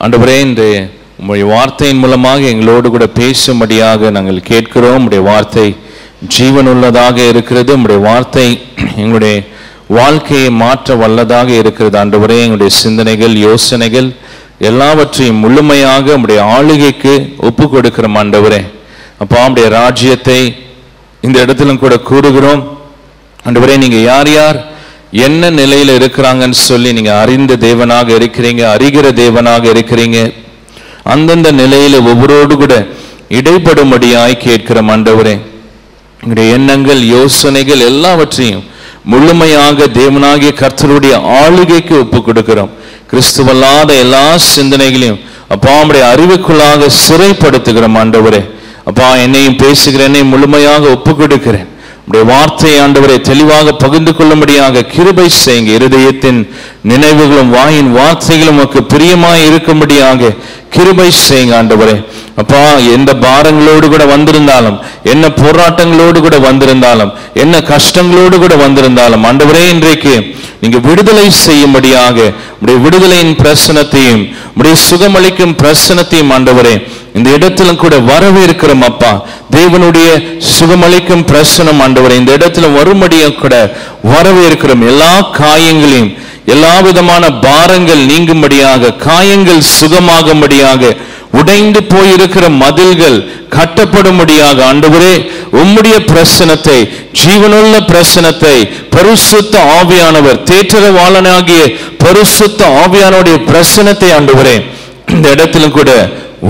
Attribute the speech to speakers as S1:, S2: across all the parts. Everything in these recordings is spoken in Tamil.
S1: ஆண்டவரே, இந்த உம்முடைய வார்த்தையின் மூலமாக எங்களோடு கூட பேசும்படியாக நாங்கள் கேட்கிறோம். உம்முடைய வார்த்தை ஜீவனுள்ளதாக இருக்கிறது. உம்முடைய வார்த்தை எங்களுடைய வாழ்க்கையை மாற்ற வல்லதாக இருக்கிறது. ஆண்டவரே, எங்களுடைய சிந்தனைகள், யோசனைகள் எல்லாவற்றையும் முழுமையாக உம்முடைய ஆளுகைக்கு ஒப்பு கொடுக்கிறோம். ஆண்டவரே அப்பா, உம்முடைய ராஜ்யத்தை இந்த இடத்திலும் கூட கூறுகிறோம். ஆண்டவரே, நீங்க யார் யார் என்ன நிலையில இருக்கிறாங்கன்னு சொல்லி நீங்க அறிந்த தேவனாக இருக்கிறீங்க, அறிகிற தேவனாக இருக்கிறீங்க. அந்தந்த நிலையில ஒவ்வொருவரோடு கூட இடைப்படும்படியாய் கேட்கிறோம். ஆண்டவரே, எங்களுடைய எண்ணங்கள், யோசனைகள் எல்லாவற்றையும் முழுமையாக தேவனாகிய கர்த்தருடைய ஆளுகைக்கு ஒப்பு கொடுக்கிறோம். கிறிஸ்துவல்லாத எல்லா சிந்தனைகளையும் அப்பா உம்முடைய அறிவுக்குள்ளாக சிறைப்படுத்துகிறோம். ஆண்டவரே அப்பா, என்னையும் பேசுகிற என்னையும் முழுமையாக ஒப்பு கொடுக்கிறேன். உடைய வார்த்தையை ஆண்டவரை தெளிவாக பகிர்ந்து கொள்ளும்படியாக கிருபை செய்யுங்க. இருதயத்தின் நினைவுகளும் வாயின் வார்த்தைகளும் உமக்கு பிரியமாய் இருக்கும்படியாக கிருபை செய்யுங்க. ஆண்டவரே அப்பா, எந்த பாரங்களோடு கூட வந்திருந்தாலும், என்ன போராட்டங்களோடு கூட வந்திருந்தாலும், என்ன கஷ்டங்களோடு கூட வந்திருந்தாலும், ஆண்டவரே இன்றைக்கு நீங்க விடுதலை செய்யும்படியாக உடைய விடுதலையின் பிரசனத்தையும் உடைய சுகமளிக்கும் பிரசனத்தையும் ஆண்டவரே இந்த இடத்திலும் கூட வரவேற்கிறோம். அப்பா, தேவனுடைய சுகமளிக்கும் பிரசனம் ஆண்டவரே இந்த இடத்துல வரும்படியாக கூட வரவேற்கிறோம். எல்லா காயங்களையும், எல்லா விதமான பாரங்கள் நீங்கும்படியாக, காயங்கள் சுகமாகும்படியாக, உடைந்து போயிருக்கிற மதில்கள் கட்டப்படும்படியாக ஆண்டவரே உம்முடைய பிரசனத்தை, ஜீவனுள்ள பிரசனத்தை, பரிசுத்த ஆவியானவர், தேற்றரவாளனாகிய பரிசுத்த ஆவியானுடைய பிரசனத்தை ஆண்டவரே இந்த இடத்திலும் கூட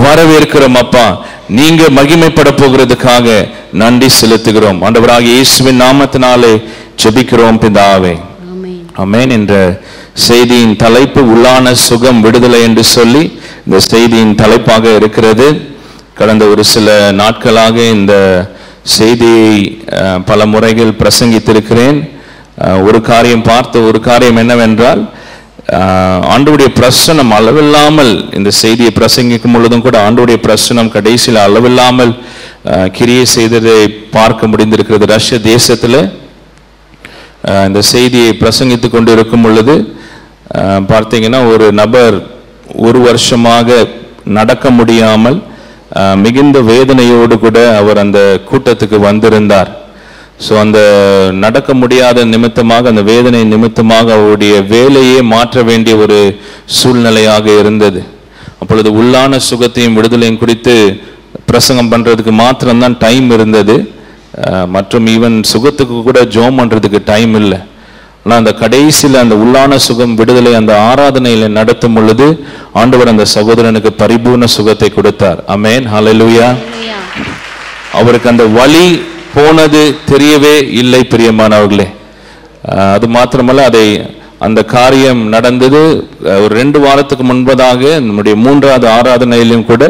S1: வரவேற்கிறோம். அப்பா, நீங்க மகிமைப்பட போகிறதுக்காக நன்றி செலுத்துகிறோம். ஆண்டவராகிய இயேசுவின் நாமத்தினாலே ஜெபிக்கிறோம் பிதாவே, ஆமென். என்ற செய்தியின் தலைப்பு உள்ளான சுகம் விடுதலை என்று சொல்லி இந்த செய்தியின் தலைப்பாக இருக்கிறது. கடந்த ஒரு சில நாட்களாக இந்த செய்தியை பல முறைகள் பிரசங்கித்திருக்கிறேன். ஒரு காரியம் என்னவென்றால், ஆண்டவருடைய பிரசனம் அளவில்லாமல், இந்த செய்தியை பிரசங்கிக்கும் பொழுதும் கூட ஆண்டவருடைய பிரசனம் கடைசியில் அளவில்லாமல் கிரியை செய்ததை பார்க்க முடிந்திருக்கிறது. ரஷ்ய தேசத்தில் இந்த செய்தியை பிரசங்கித்து கொண்டு இருக்கும் பொழுது பார்த்தீங்கன்னா, ஒரு நபர் ஒரு வருஷமாக நடக்க முடியாமல் மிகுந்த வேதனையோடு கூட அவர் அந்த கூட்டத்துக்கு வந்திருந்தார். ஸோ அந்த நடக்க முடியாத நிமித்தமாக, அந்த வேதனை நிமித்தமாக அவருடைய வேலையே மாற்ற வேண்டிய ஒரு சூழ்நிலையாக இருந்தது. அப்பொழுது உள்ளான சுகத்தையும் விடுதலையும் குறித்து பிரசங்கம் பண்ணுறதுக்கு மாத்திரம்தான் டைம் இருந்தது. மற்றும் ஈவன் சுகத்துக்கு கூட ஜோம் பண்ணுறதுக்கு டைம் இல்லை. ஆனால் அந்த கடைசியில் அந்த உள்ளான சுகம் விடுதலை அந்த ஆராதனையில் நடத்தும் பொழுது ஆண்டவர் அந்த சகோதரனுக்கு பரிபூர்ண சுகத்தை கொடுத்தார். ஆமென், ஹல்லேலூயா. அவருக்கு அந்த வலி போனது தெரியவே இல்லை பிரியமானவர்களே. அது மாத்திரமல்ல, அந்த காரியம் நடந்தது ஒரு 2 வாரத்துக்கு முன்பதாக நம்முடைய 3வது ஆராதனையிலும் கூட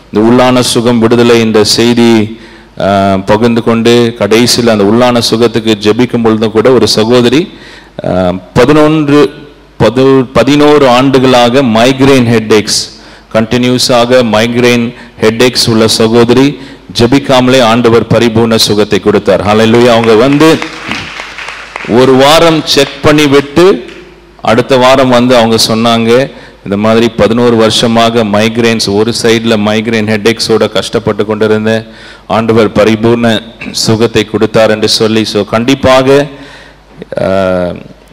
S1: இந்த உள்ளான சுகம் விடுதலை இந்த செய்தி பகிர்ந்து கொண்டு கடைசியில் அந்த உள்ளான சுகத்துக்கு ஜெபிக்கும் பொழுதும் கூட ஒரு சகோதரி 11 ஆண்டுகளாக மைக்ரைன் ஹெட்ஏக்ஸ், கண்டினியூஸாக மைக்ரைன் ஹெட்ஏக்ஸ் உள்ள சகோதரி ஜெபிக்காமலே ஆண்டவர் பரிபூர்ண சுகத்தை கொடுத்தார். ஹல்லேலூயா. அவங்க ஒரு வாரம் செக் பண்ணி விட்டு அடுத்த வாரம் அவங்க சொன்னாங்க, இந்த மாதிரி 11 வருஷமாக மைக்ரைன்ஸ், ஒரு சைடில் மைக்ரைன் ஹெட்ஏக்ஸோட கஷ்டப்பட்டு கொண்டிருந்தேன், ஆண்டவர் பரிபூர்ண சுகத்தை கொடுத்தார் என்று சொல்லி. ஸோ கண்டிப்பாக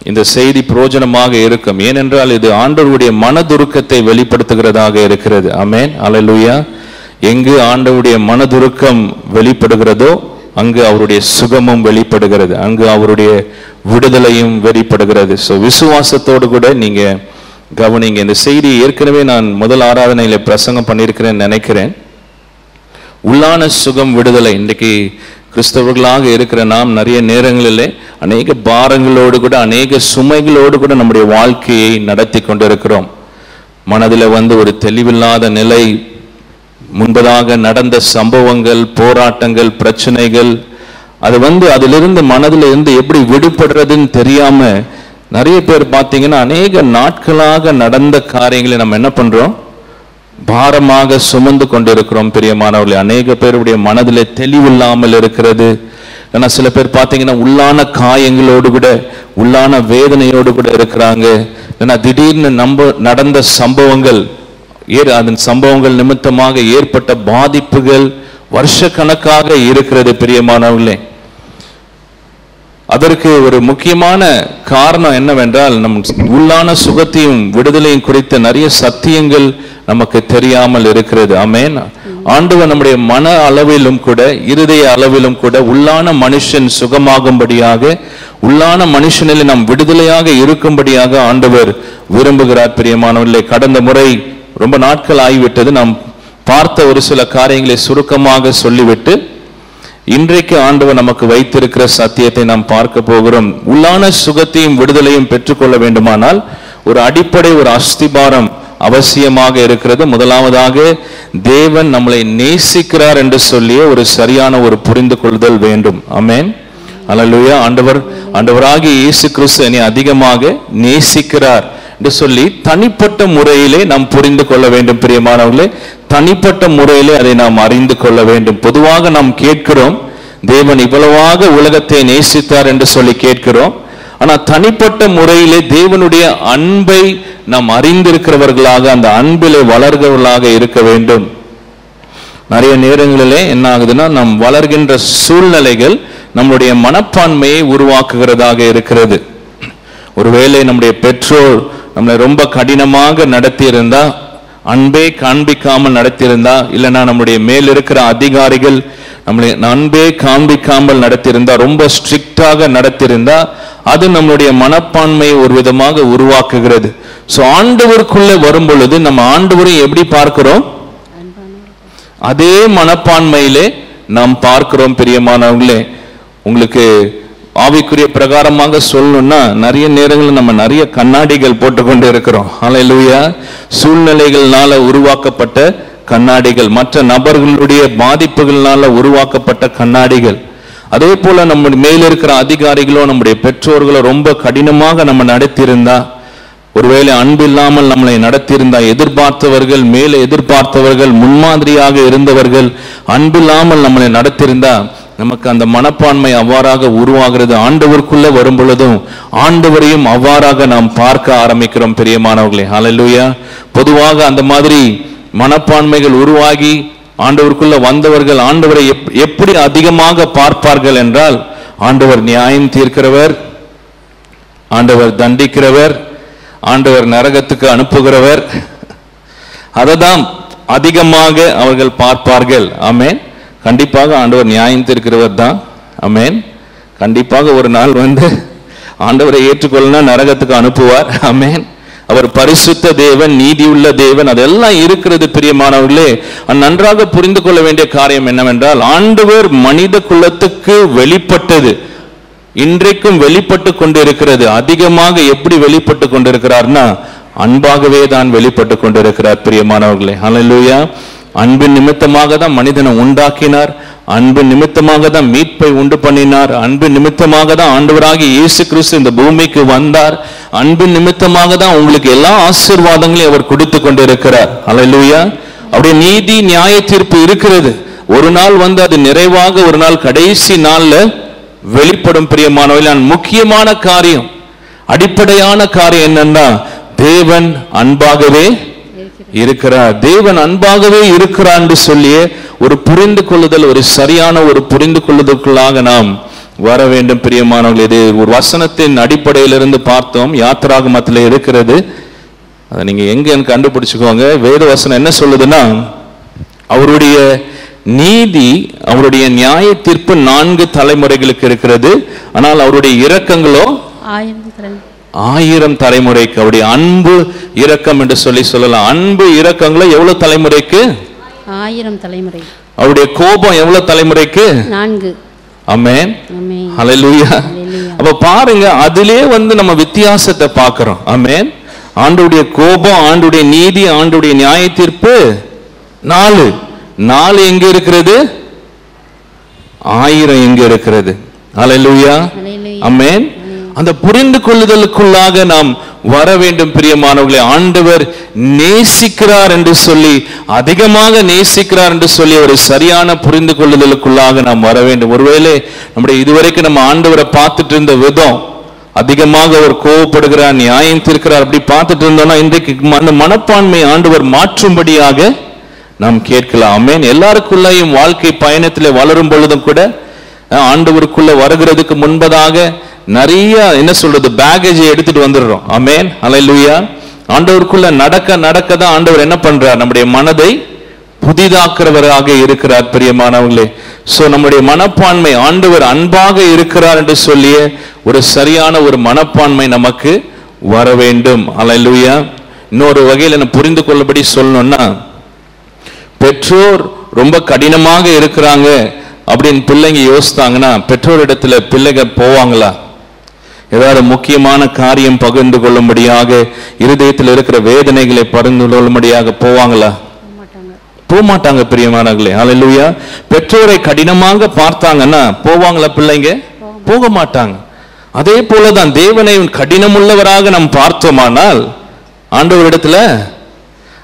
S1: இந்த செய்தி பிரயோஜனமாக இருக்கும். ஏனென்றால் இது ஆண்டவருடைய மனதுருக்கத்தை வெளிப்படுத்துகிறதாக இருக்கிறது. ஆமென், ஹல்லேலூயா. எங்கு ஆண்டவருடைய மனதுருக்கம் வெளிப்படுகிறதோ அங்கு அவருடைய சுகமும் வெளிப்படுகிறது, அங்கு அவருடைய விடுதலையும் வெளிப்படுகிறது. ஸோ விசுவாசத்தோடு கூட நீங்க கவனிங்க. இந்த செய்தி ஏற்கனவே நான் முதல் ஆராதனையில பிரசங்கம் பண்ணியிருக்கிறேன்னு நினைக்கிறேன். உள்ளான சுகம் விடுதலை. இன்றைக்கு கிறிஸ்தவர்களாக இருக்கிற நாம் நிறைய நேரங்களிலே அநேக பாரங்களோடு கூட, அநேக சுமைகளோடு கூட நம்முடைய வாழ்க்கையை நடத்தி கொண்டிருக்கிறோம். மனதில் ஒரு தெளிவில்லாத நிலை, முன்பதாக நடந்த சம்பவங்கள், போராட்டங்கள், பிரச்சனைகள், அது அதிலிருந்து மனதில் இருந்து எப்படி விடுபடுறதுன்னு தெரியாம நிறைய பேர் பார்த்தீங்கன்னா அநேக நாட்களாக நடந்த காரியங்களை நம்ம என்ன பண்றோம், பாரமாக சுமந்து கொண்டிருக்கிறோம். பிரியமானவர்களே, அநேக பேருடைய மனதிலே தெளிவில்லாமல் இருக்கிறது. ஏன்னா சில பேர் பார்த்தீங்கன்னா உள்ளான காயங்களோடு கூட, உள்ளான வேதனையோடு கூட இருக்கிறாங்க. ஏன்னா திடீர்னு நடந்த சம்பவங்கள் அதன் சம்பவங்கள் நிமித்தமாக ஏற்பட்ட பாதிப்புகள் வருஷக்கணக்காக இருக்கிறது பிரியமானவர்களே. அதற்கு ஒரு முக்கியமான காரணம் என்னவென்றால், நம் உள்ளான சுகத்தையும் விடுதலையும் குறித்த நிறைய சத்தியங்கள் நமக்கு தெரியாமல் இருக்கிறது. ஆமென். ஆண்டவர் நம்முடைய மன அளவிலும் கூட இருதய அளவிலும் கூட உள்ளான மனுஷன் சுகமாகும்படியாக, உள்ளான மனுஷனில் நாம் விடுதலையாக இருக்கும்படியாக ஆண்டவர் விரும்புகிறார் பிரியமானவர்களே. கடந்த முறை ரொம்ப நாட்கள் ஆகிவிட்டது, நாம் பார்த்த ஒரு சில காரியங்களை சுருக்கமாக சொல்லிவிட்டு இன்றைக்கு ஆண்டவர் நமக்கு வைத்திருக்கிற சத்தியத்தை நாம் பார்க்க போகிறோம். உள்ளான சுகத்தையும் விடுதலையும் பெற்றுக்கொள்ள வேண்டுமானால் ஒரு அடிப்படை, ஒரு அஸ்திபாரம் அவசியமாக இருக்கிறது. முதலாவதாக தேவன் நம்மளை நேசிக்கிறார் என்று சொல்லிய ஒரு சரியான ஒரு புரிந்து கொள்ளுதல் வேண்டும். ஆமென். அல்லேலூயா. ஆண்டவராகிய இயேசு கிறிஸ்து என்னை அதிகமாக நேசிக்கிறார் என்று சொல்லி தனிப்பட்ட முறையிலே நாம் புரிந்து கொள்ள வேண்டும் பிரியமானவர்களே. தனிப்பட்ட முறையிலே அதை நாம் அறிந்து கொள்ள வேண்டும். பொதுவாக நாம் கேட்கிறோம், தேவன் இவ்வளவாக உலகத்தை நேசித்தார் என்று சொல்லி கேட்கிறோம். ஆனால் தனிப்பட்ட முறையிலே தேவனுடைய அன்பை நாம் அறிந்திருக்கிறவர்களாக, அந்த அன்பிலே வளர்கிறவர்களாக இருக்க வேண்டும். நிறைய நேரங்களிலே என்ன ஆகுதுன்னா, நாம் வளர்கின்ற சூழ்நிலைகள் நம்முடைய மனப்பான்மையை உருவாக்குகிறதாக இருக்கிறது. ஒருவேளை நம்முடைய பெற்றோர் நம்மளை ரொம்ப கடினமாக நடத்தியிருந்தா, அன்பே காண்பிக்காமல் நடத்தியிருந்தா, இல்லைன்னா நம்முடைய மேல் இருக்கிற அதிகாரிகள் நம்மளை அன்பே காண்பிக்காமல் நடத்தியிருந்தா, ரொம்ப ஸ்ட்ரிக்டாக நடத்தியிருந்தா, அது நம்மளுடைய மனப்பான்மையை ஒரு விதமாக உருவாக்குகிறது. ஸோ ஆண்டவருக்குள்ளே வரும் பொழுது நம்ம ஆண்டவரை எப்படி பார்க்கிறோம்? அதே மனப்பான்மையிலே நாம் பார்க்கிறோம் பிரியமானவர்களே. உங்களுக்கு ஆவிக்குரிய பிரகாரமாக சொல்லணும்னா, நிறைய நேரங்களில் நம்ம நிறைய கண்ணாடிகள் போட்டுக்கொண்டு இருக்கிறோம். ஹல்லேலூயா. சூழ்நிலைகள்னால உருவாக்கப்பட்ட கண்ணாடிகள், மற்ற நபர்களுடைய பாதிப்புகள்னால உருவாக்கப்பட்ட கண்ணாடிகள். அதே போல நம்ம மேல இருக்கிற அதிகாரிகளோ நம்முடைய பெற்றோர்களோ ரொம்ப கடினமாக நம்ம நடத்தியிருந்தா, ஒருவேளை அன்பு இல்லாமல் நம்மளை நடத்தியிருந்தா, எதிர்பார்த்தவர்கள் மேலே எதிர்பார்த்தவர்கள் முன்மாதிரியாக இருந்தவர்கள் அன்பில்லாமல் நம்மளை நடத்தியிருந்தா, நமக்கு அந்த மனப்பான்மை அவ்வாறாக உருவாகிறது. ஆண்டவருக்குள்ள வரும் பொழுதும் ஆண்டவரையும் அவ்வாறாக நாம் பார்க்க ஆரம்பிக்கிறோம் பிரியமானவர்களே. ஹல்லேலூயா. பொதுவாக அந்த மாதிரி மனப்பான்மைகள் உருவாகி ஆண்டவருக்குள்ள வந்தவர்கள் ஆண்டவரை எப்படி அதிகமாக பார்ப்பார்கள் என்றால், ஆண்டவர் நியாயம் தீர்க்கிறவர், ஆண்டவர் தண்டிக்கிறவர், ஆண்டவர் நரகத்துக்கு அனுப்புகிறவர், அததான் அதிகமாக அவர்கள் பார்ப்பார்கள். ஆமென். கண்டிப்பாக ஆண்டவர் நியாயம் தீர்க்கிறவர் தான். ஆமென். கண்டிப்பாக ஒரு நாள் ஆண்டவரை ஏற்றுக்கொள்ளனா நரகத்துக்கு அனுப்புவார். ஆமென். அவர் பரிசுத்த தேவன், நீதியுள்ள தேவன், அதெல்லாம் இருக்கிறது பிரியமானவர்களே. நன்றாக புரிந்து கொள்ள வேண்டிய காரியம் என்னவென்றால், ஆண்டவர் மனித குலத்துக்கு வெளிப்பட்டது, இன்றைக்கும் வெளிப்பட்டு கொண்டிருக்கிறது. அதிகமாக எப்படி வெளிப்பட்டு கொண்டிருக்கிறார்னா, அன்பாகவே தான் வெளிப்பட்டு கொண்டிருக்கிறார் பிரியமானவர்களே. ஹல்லேலூயா. அன்பின் நிமித்தமாக தான் மனிதனை உண்டாக்கினார், அன்பின் நிமித்தமாக தான் மீட்பை உண்டு பண்ணினார், அன்பின் நிமித்தமாக தான் ஆண்டவராகிய இயேசு கிறிஸ்து இந்த பூமிக்கு வந்தார், அன்பின் நிமித்தமாக தான் உங்களுக்கு எல்லா ஆசீர்வாதங்களையும் அவர் கொடுத்து கொண்டிருக்கிறார். ஹல்லேலூயா. அவருடைய நீதி நியாய தீர்ப்பு இருக்கிறது. ஒரு நாள் அது நிறைவாக ஒரு நாள் கடைசி நாள்ல வெளிப்படும் பிரியமானவர்களே. முக்கியமான காரியம், அடிப்படையான காரியம் என்னன்னா, தேவன் அன்பாகவே இருக்கிறார். தேவன் அன்பாகவே இருக்கிறார் என்று சொல்லியே ஒரு புரிந்து கொள்ளுதல், ஒரு சரியான ஒரு புரிந்து கொள்ளுதலுக்குள்ளாக நாம் வர வேண்டும் பிரியமானவர்களே. இது ஒரு வசனத்தின் அடிப்படையிலிருந்து பார்த்தோம், யாத்திராகமத்தில் இருக்கிறது. அதை நீங்க எங்க கண்டுபிடிச்சுக்கோங்க. வேத வசனம் என்ன சொல்லுதுன்னா, அவருடைய நீதி, அவருடைய நியாய தீர்ப்பு 4 தலைமுறைகளுக்கு இருக்கிறது. ஆனால் அவருடைய இரக்கங்களோ 1000 தலைமுறைக்கு. அவருடைய அன்பு இரக்கம் என்று சொல்லலாம். அன்பு இரக்கங்களோ எவ்வளவு தலைமுறைக்கு? 1000 தலைமுறை. அவருடைய கோபம் எவ்வளவு தலைமுறைக்கு? 4. ஆமென். ஹல்லேலூயா. அப்ப பாருங்க, அதிலே நம்ம வித்தியாசத்தை பார்க்கிறோம். ஆமென். ஆண்டவருடைய கோபம், ஆண்டவருடைய நீதி, ஆண்டவருடைய நியாய தீர்ப்பு 4 எங்க இருக்கிறது? 1000 எங்க இருக்கிறது? ஹல்லேலூயா. ஆமென். அந்த புரிந்து கொள்ளுதலுக்குள்ளாக நாம் வர வேண்டும் பிரியமானவர்களே. ஆண்டவர் நேசிக்கிறார் என்று சொல்லி, அதிகமாக நேசிக்கிறார் என்று சொல்லி ஒரு சரியான புரிந்து கொள்ளுதலுக்குள்ளாக நாம் வர வேண்டும். ஒருவேளை நம்முடைய இதுவரைக்கும் நம்ம ஆண்டவரை பார்த்துட்டு இருந்த விதம், அதிகமாக அவர் கோபப்படுகிறார், நியாயம் தீர்க்கிறார், அப்படி பார்த்துட்டு இருந்தோம்னா இன்றைக்கு அந்த மனப்பான்மை ஆண்டவர் மாற்றும்படியாக நாம் கேட்கலாம். ஆமென். எல்லாருக்குள்ளேயும் வாழ்க்கை பயணத்திலே வளரும் பொழுதும் கூட ஆண்டவருக்குள்ள வருகிறதுக்கு முன்பதாக நிறைய என்ன சொல்றது பேகேஜை எடுத்துட்டு வந்துடுறோம். ஆமென். ஹல்லேலூயா. ஆண்டவருக்குள்ள நடக்க நடக்க தான் ஆண்டவர் என்ன பண்றார், நம்முடைய மனதை புதிதாக்குறவராக இருக்கிறார் பிரியமானவர்களே. சோ நம்முடைய மனப்பான்மை ஆண்டவர் அன்பாக இருக்கிறார் என்று சொல்லிய ஒரு சரியான ஒரு மனப்பான்மை நமக்கு வர வேண்டும். ஹல்லேலூயா. இன்னொரு வகையில் என்ன புரிந்து கொள்ளபடி சொல்லணும்னா, பெற்றோர் ரொம்ப கடினமாக இருக்கிறாங்க அப்படின்னு பிள்ளைங்க யோசித்தாங்கன்னா பெற்றோர் இடத்துல பிள்ளைங்க போவாங்களா? ஏதாவது முக்கியமான காரியம் பகிர்ந்து கொள்ளும்படியாக, இருதயத்தில் இருக்கிற வேதனைகளை பகிர்ந்து கொள்ளும்படியாக போவாங்களா? போக மாட்டாங்க பிரியமானவர்களே. ஹல்லேலூயா. பெற்றோரை கடினமாக பார்த்தாங்கன்னா போவாங்களா பிள்ளைங்க? போக மாட்டாங்க. அதே போலதான் தேவனை கடினமுள்ளவராக நாம் பார்த்தோமானால் ஆண்டவரிடத்துல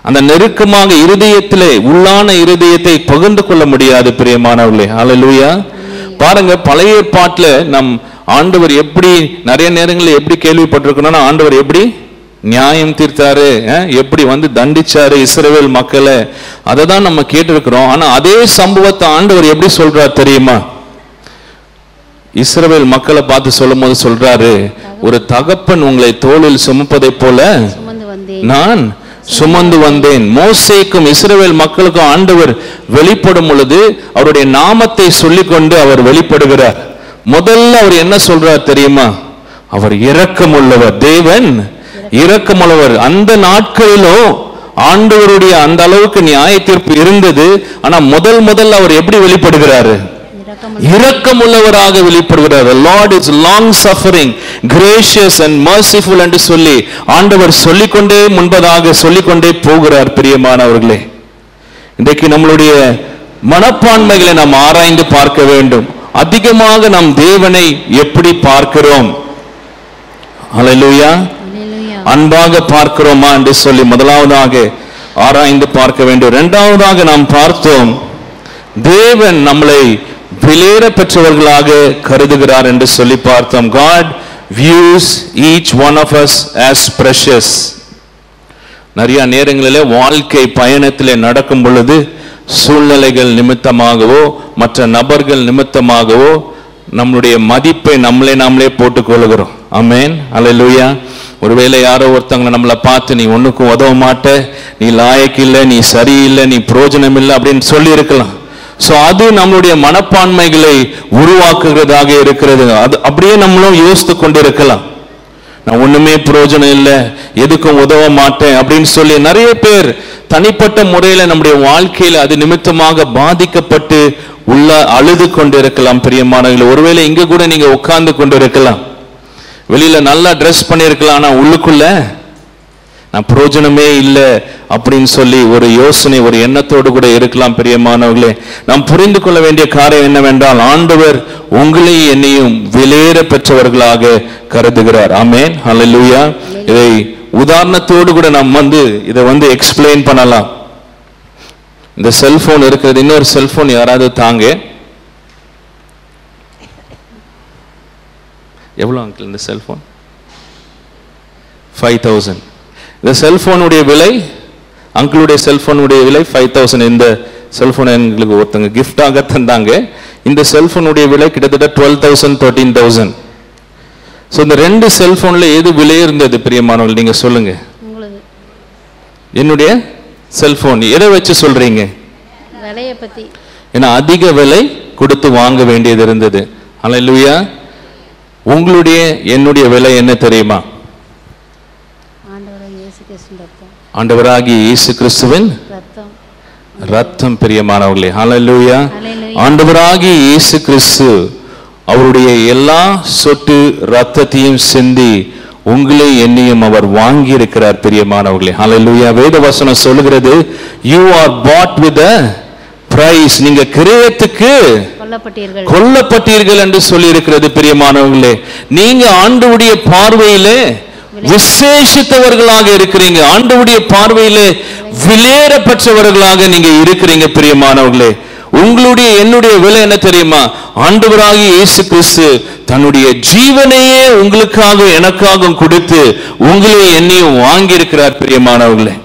S1: அந்த நெருக்கமாக இருதயத்திலே உள்ளான இருதயத்தை பகிர்ந்து கொள்ள முடியாது பிரியமானவர்களே. ஹல்லேலூயா. பாருங்க, பழைய ஏற்பாட்டுல நம் ஆண்டவர் எப்படி நிறைய நேரங்களில் எப்படி கேள்விப்பட்டிருக்கணும்னா, ஆண்டவர் எப்படி நியாயம் தீர்த்தாரு, எப்படி தண்டிச்சாரு இஸ்ரவேல் மக்களை, அதை தான் நம்ம கேட்டிருக்கிறோம். ஆனா அதே சம்பவத்தை ஆண்டவர் எப்படி சொல்றார் தெரியுமா? இஸ்ரவேல் மக்களை பார்த்து சொல்லும் போது சொல்றாரு, ஒரு தகப்பன் உங்களை தோளில் சுமப்பதை போல நான் சுமந்து வந்தேன். மோசேக்கும் இஸ்ரவேல் மக்களுக்கும் ஆண்டவர் வெளிப்படும் பொழுது அவருடைய நாமத்தை சொல்லிக்கொண்டு அவர் வெளிப்படுகிறார். முதல்ல அவர் என்ன சொல்றார் தெரியுமா? அவர் இரக்கமுள்ளவர், தேவன் இரக்கமுள்ளவர். அந்த நாட்களிலும் ஆண்டவருடைய அந்த அளவுக்கு நியாய தீர்ப்பு இருந்தது. ஆனா முதல் அவர் எப்படி வெளிப்படுகிறாரு? இரக்கமுள்ளவராக வெளிப்படுகிறார். The Lord is long suffering, gracious and merciful என்று சொல்லி ஆண்டவர் சொல்லிக்கொண்டே முன்பதாக சொல்லிக்கொண்டே போகிறார். பிரியமானவர்களே, இன்றைக்கு நம்மளுடைய மனப்பான்மைகளை நாம் ஆராய்ந்து பார்க்க வேண்டும். அதிகமாக நாம் தேவனை எப்படி பார்க்கிறோம்? ஹல்லேலூயா. அன்பாக பார்க்கிறோமா என்று சொல்லி முதலாவதாக ஆராய்ந்து பார்க்க வேண்டும். இரண்டாவதாக நாம் பார்த்தோம், தேவன் நம்மளை விலையேற பெற்றவர்களாக கருதுகிறார் என்று சொல்லி பார்த்தோம். God views each one of us as precious. நிறைய நேரங்களிலே வாழ்க்கை பயணத்திலே நடக்கும் பொழுது சூழ்நிலைகள் நிமித்தமாகவோ மற்ற நபர்கள் நிமித்தமாகவோ நம்மளுடைய மதிப்பை நாமளே போட்டுக் கொள்கிறோம். ஆமென். ஹல்லேலூயா. ஒருவேளை யாரோ ஒருத்தவங்களை நம்மளை பார்த்து நீ ஒண்ணுக்கும் உதவ மாட்ட, நீ லாயக்கு இல்லை, நீ சரியில்லை, நீ பிரயோஜனம் இல்லை அப்படின்னு சொல்லி இருக்கலாம். சோ அது நம்மளுடைய மனப்பான்மைகளை உருவாக்குகிறதாக இருக்கிறது. அது அப்படியே நம்மளும் யோசித்து கொண்டு இருக்கலாம், நான் ஒண்ணுமே பிரயோஜனம் இல்லை, எதுக்கும் உதவ மாட்டேன் அப்படின்னு சொல்லி நிறைய பேர் தனிப்பட்ட முறையில நம்முடைய வாழ்க்கையில அது நிமித்தமாக பாதிக்கப்பட்டு உள்ள அழுது கொண்டு இருக்கலாம். பிரியமானவர்களே, ஒருவேளை இங்க கூட நீங்க உட்கார்ந்து கொண்டு இருக்கலாம், வெளியில நல்லா ட்ரெஸ் பண்ணிருக்கலாம், ஆனா உள்ளுக்குள்ள நான் பிரயோஜனமே இல்லை அப்படின்னு சொல்லி ஒரு யோசனை, ஒரு எண்ணத்தோடு கூட இருக்கலாம். பிரியமானவர்களே, நாம் புரிந்து கொள்ள வேண்டிய காரியம் என்னவென்றால், ஆண்டவர் உங்களையும் என்னையும் விலையேற பெற்றவர்களாக கருதுகிறார். ஆமென். ஹல்லேலூயா. இதை உதாரணத்தோடு கூட நாம் இதை எக்ஸ்பிளைன் பண்ணலாம். இந்த செல்போன் இருக்கிறது, இன்னொரு செல்போன் யாராவது தாங்க. எவ்வளவு அங்கிள் இந்த செல்போன்? 5000. இந்த செல்போனுடைய விலை, அங்கிளுடைய செல்போனுடைய விலை 5000. இந்த செல்போன் எங்களுக்கு ஒருத்தங்க கிஃப்டாக தந்தாங்க. இந்த செல்போனுடைய விலை கிட்டத்தட்ட 12,000 13,000. ஸோ இந்த ரெண்டு செல்போன்ல எது விலை இருந்தது பிரியமானவர்கள்? நீங்க சொல்லுங்க. என்னுடைய செல்போன். எதை வச்சு சொல்றீங்க? விலையை பத்தி. ஏன்னா அதிக விலை கொடுத்து வாங்க வேண்டியது இருந்தது. ஹல்லேலூயா. உங்களுடைய என்னுடைய விலை என்ன தெரியுமா? ஆண்டவராகிய இயேசு கிறிஸ்துவின் ரத்தம். பிரியமானவர்களே, ஹல்லேலூயா. ஆண்டவராகிய இயேசு கிறிஸ்து அவருடைய எல்லா சொட்டு ரத்தத்தையும் சிந்தி உங்களை என்னையும் அவர் வாங்கி இருக்கிறார். பிரியமானவர்களே, ஹல்லேலூயா. வேத வசனம் சொல்லுகிறது, you are bought with a price. நீங்க கிரயத்துக்கு கொல்லப்பட்டீர்கள் என்று சொல்லி இருக்கிறது. பிரியமானவர்களே, நீங்க ஆண்டவருடைய பார்வையிலே விசேஷித்தவர்களாக இருக்கிறீங்க. ஆண்டவருடைய பார்வையிலே விலையேற பெற்றவர்களாக நீங்க இருக்கிறீங்க. பிரியமானவர்களே, உங்களுடைய என்னுடைய விலை என்ன தெரியுமா? ஆண்டவராகிய இயேசு கிறிஸ்து தன்னுடைய ஜீவனையே உங்களுக்காக எனக்காக கொடுத்து உங்களை என்னையும் வாங்கி இருக்கிறார். பிரியமானவர்களே,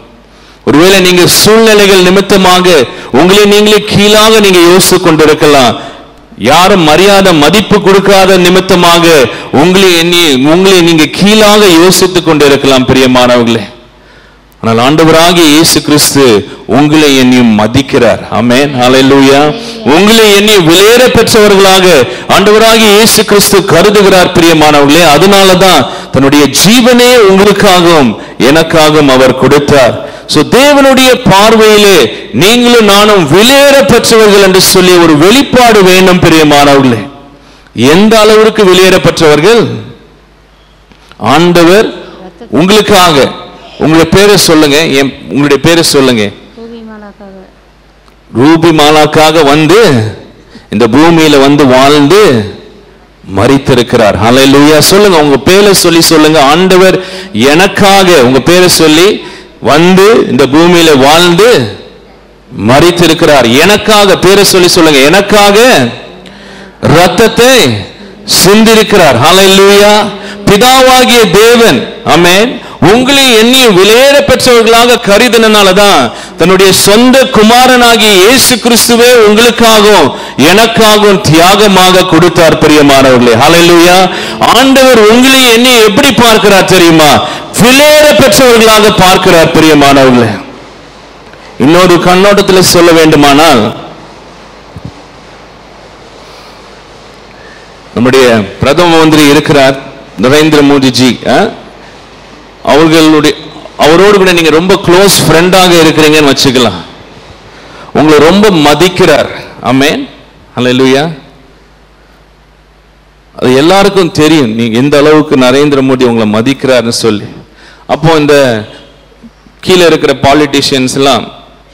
S1: ஒருவேளை நீங்க சூழ்நிலைகள் நிமித்தமாக உங்களை நீங்களே கீழாக நீங்க யோசித்து கொண்டிருக்கலாம். யாரும் மரியாதை மதிப்பு கொடுக்காத நிமித்தமாக உங்களை நீங்க கீழாக யோசித்துக் கொண்டிருக்கலாம். பிரியமானவர்களே, ஆனால் ஆண்டவராகிய இயேசு கிறிஸ்து உங்களை என்னையும் மதிக்கிறார். ஆமென், ஹல்லேலூயா. உங்களை என்னையும் விலையேற பெற்றவர்களாக ஆண்டவராகிய இயேசு கிறிஸ்து கருதுகிறார். பிரியமானவர்களே, அதனாலதான் தன்னுடைய ஜீவனே உங்களுக்காகவும் எனக்காகவும் அவர் கொடுத்தார். தேவனுடைய பார்வையிலே நீங்களும் நானும் விலையேற பெற்றவர்கள் என்று சொல்லி ஒரு வெளிப்பாடு வேண்டும். பிரியமானவர்களே, எந்த அளவிற்கு விலையேற பெற்றவர்கள்? ஆண்டவர் உங்களுக்காக, உங்களுடைய பேரை சொல்லுங்க, உங்களுடைய பேரை சொல்லுங்க. ரூபி மாலாக்காக வந்து இந்த பூமியில வந்து வாழ்ந்து மரித்திருக்கிறார். ஹல்லேலூயா. சொல்லுங்க, உங்க பேரை சொல்லி சொல்லுங்க. ஆண்டவர் எனக்காக, உங்க பேரை சொல்லி வந்து இந்த பூமியில வாழ்ந்து மரித்திருக்கிறார். எனக்காக, பேரை சொல்லி சொல்லுங்க. எனக்காக இரத்தத்தை சிந்திருக்கிறார். ஹல்லேலூயா. பிதாவாகிய தேவன், ஆமென், உங்களை எண்ணி விலையேற பெற்றவர்களாக கருதினாலதான் தன்னுடைய சொந்த குமாரனாகிய இயேசு கிறிஸ்துவே உங்களுக்காகவும் எனக்காகவும் தியாகமாக கொடுத்தார். பிரியமானவர்களே, ஹல்லேலூயா. ஆண்டவர் உங்களை எண்ணி எப்படி பார்க்கிறார் தெரியுமா? விலையேற பெற்றவர்களாக பார்க்கிறார். பிரியமானவர்களே, இன்னொரு கண்ணோட்டத்தில் சொல்ல வேண்டுமானால், நம்முடைய பிரதம மந்திரி இருக்கிறார் நரேந்திர மோடிஜி. அவரோடு கூட நீங்க ரொம்ப க்ளோஸ் ஃப்ரெண்டாக இருக்கிறீங்கன்னு வச்சுக்கலாம். உங்களை ரொம்ப மதிக்கிறார். ஆமென், ஹல்லேலூயா. அது எல்லாருக்கும் தெரியும் நீங்க எந்த அளவுக்கு நரேந்திர மோடி உங்களை மதிக்கிறார்னு சொல்லி. அப்போ இந்த கீழே இருக்கிற பாலிட்டிஷியன்ஸ் எல்லாம்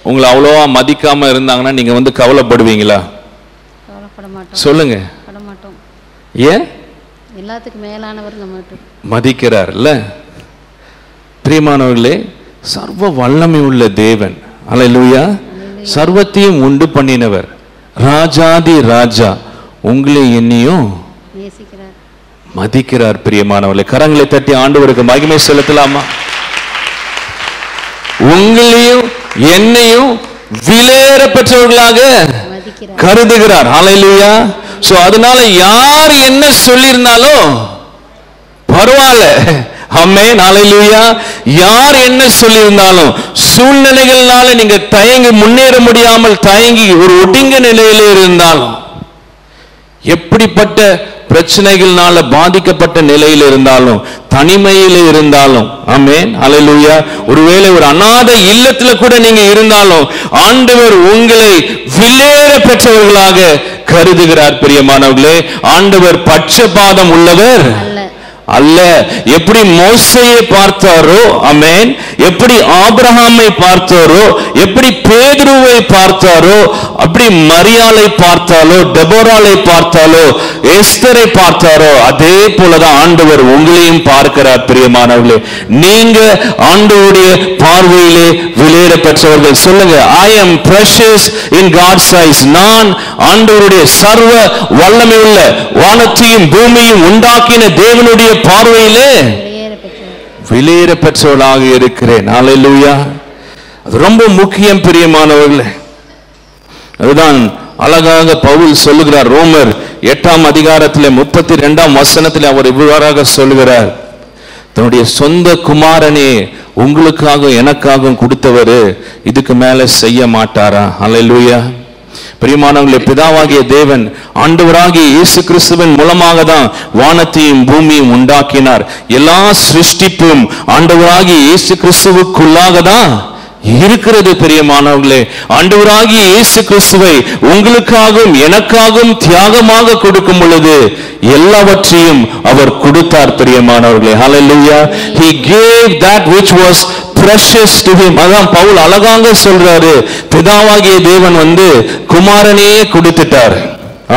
S1: உங்களை அவ்வளோவா மதிக்காம இருந்தாங்கன்னா நீங்க வந்து கவலைப்படுவீங்களா? சொல்லுங்க. ஏன்? எல்லாத்துக்கும் மேலானவர் மதிக்கிறார் இல்ல? பிரியமானவர்களே, சர்வ வல்லமை உள்ள தேவன், ஹல்லேலூயா, சர்வத்தையும் உண்டு பண்ணினவர், ராஜாதி ராஜா உங்களை என்னையும் மதிக்கிறார். பிரியமானவர்களே, கரங்களை தட்டி ஆண்டவருக்கு மகிமை செலுத்தலாமா? உங்களையும் என்னையும் விலையேற பெற்றவர்களாக கருதுகிறார். ஹல்லேலூயா. சோ அதனால யார் என்ன சொல்லியிருந்தாலும் பரவாயில்ல. ஆமென், ஹல்லேலூயா. யார் என்ன சொல்லியிருந்தாலும், சூழ்நிலைகள்னால நீங்க தயங்கி முன்னேற முடியாமல் தயங்கி ஒரு ஒடுங்க நிலையில இருந்தாலும், எப்படிப்பட்ட பிரச்சனைகள்னால பாதிக்கப்பட்ட நிலையில் இருந்தாலும், தனிமையில இருந்தாலும், ஆமென், ஹல்லேலூயா, ஒருவேளை ஒரு அநாத இல்லத்துல கூட நீங்க இருந்தாலும் ஆண்டவர் உங்களை விலையேற பெற்றவர்களாக கருதுகிறார். பிரியமானவர்களே, ஆண்டவர் பட்சபாதம் உள்ளவர் அல்ல. எப்படி மோசேயை பார்த்தாரோ, ஆமென், எப்படி ஆபிரகாமை பார்த்தாரோ, எப்படி பேதுருவை பார்த்தாரோ, அப்படி மரியாளை பார்த்தாலோ, டெபோராளை பார்த்தாலோ, எஸ்தரை பார்த்தாரோ, அதே போலதான் ஆண்டவர் உங்களையும் பார்க்கிறார். பிரியமானவர்களே, நீங்க ஆண்டவருடைய பார்வையிலே விலையேற பெற்றவர்கள். சொல்லுங்க, I am precious in God's eyes. நான் ஆண்டவருடைய சர்வ வல்லமை உள்ள வானத்தையும் பூமியையும் உண்டாக்கின தேவனுடைய பார்வையிலே விலையேற பெற்றவளாக இருக்கிறேன். ஹல்லேலூயா. அது ரொம்ப முக்கியம். பிரியமானவர்களே, அதுதான் அழகாக பவுல் சொல்லுகிறார். ரோமர் 8ஆம் அதிகாரத்திலே 32ஆம் வசனத்திலே அவர் இவ்வாறாக சொல்லுகிறார், தன்னுடைய சொந்த குமாரனே உங்களுக்காக எனக்காக கொடுத்தவர் இதுக்கு மேல செய்ய மாட்டாரா? ஹல்லேலூயா. பிரியமானவர்களே, பிதாவாகிய தேவன் ஆண்டவராகிய இயேசு கிறிஸ்துவின் மூலமாக தான் வானத்தையும் பூமியையும் உண்டாக்கினார். எல்லா சிருஷ்டிப்பும் ஆண்டவராகிய இயேசு கிறிஸ்துவுக்குள்ளாக தான் இருக்கிறது. பிரியமானவர்களே, ஆண்டவராகிய இயேசு கிறிஸ்துவை உங்களுக்காகவும் எனக்காகவும் தியாகமாக கொடுக்கும் பொழுது எல்லாவற்றையும் அவர் கொடுத்தார். பிரியமானவர்களே, ஹல்லேலூயா. He gave that which was precious to him. அதான் பவுல் அழகாக சொல்றாரு, பிதாவாகிய தேவன் குமாரனையே கொடுத்துட்டார்.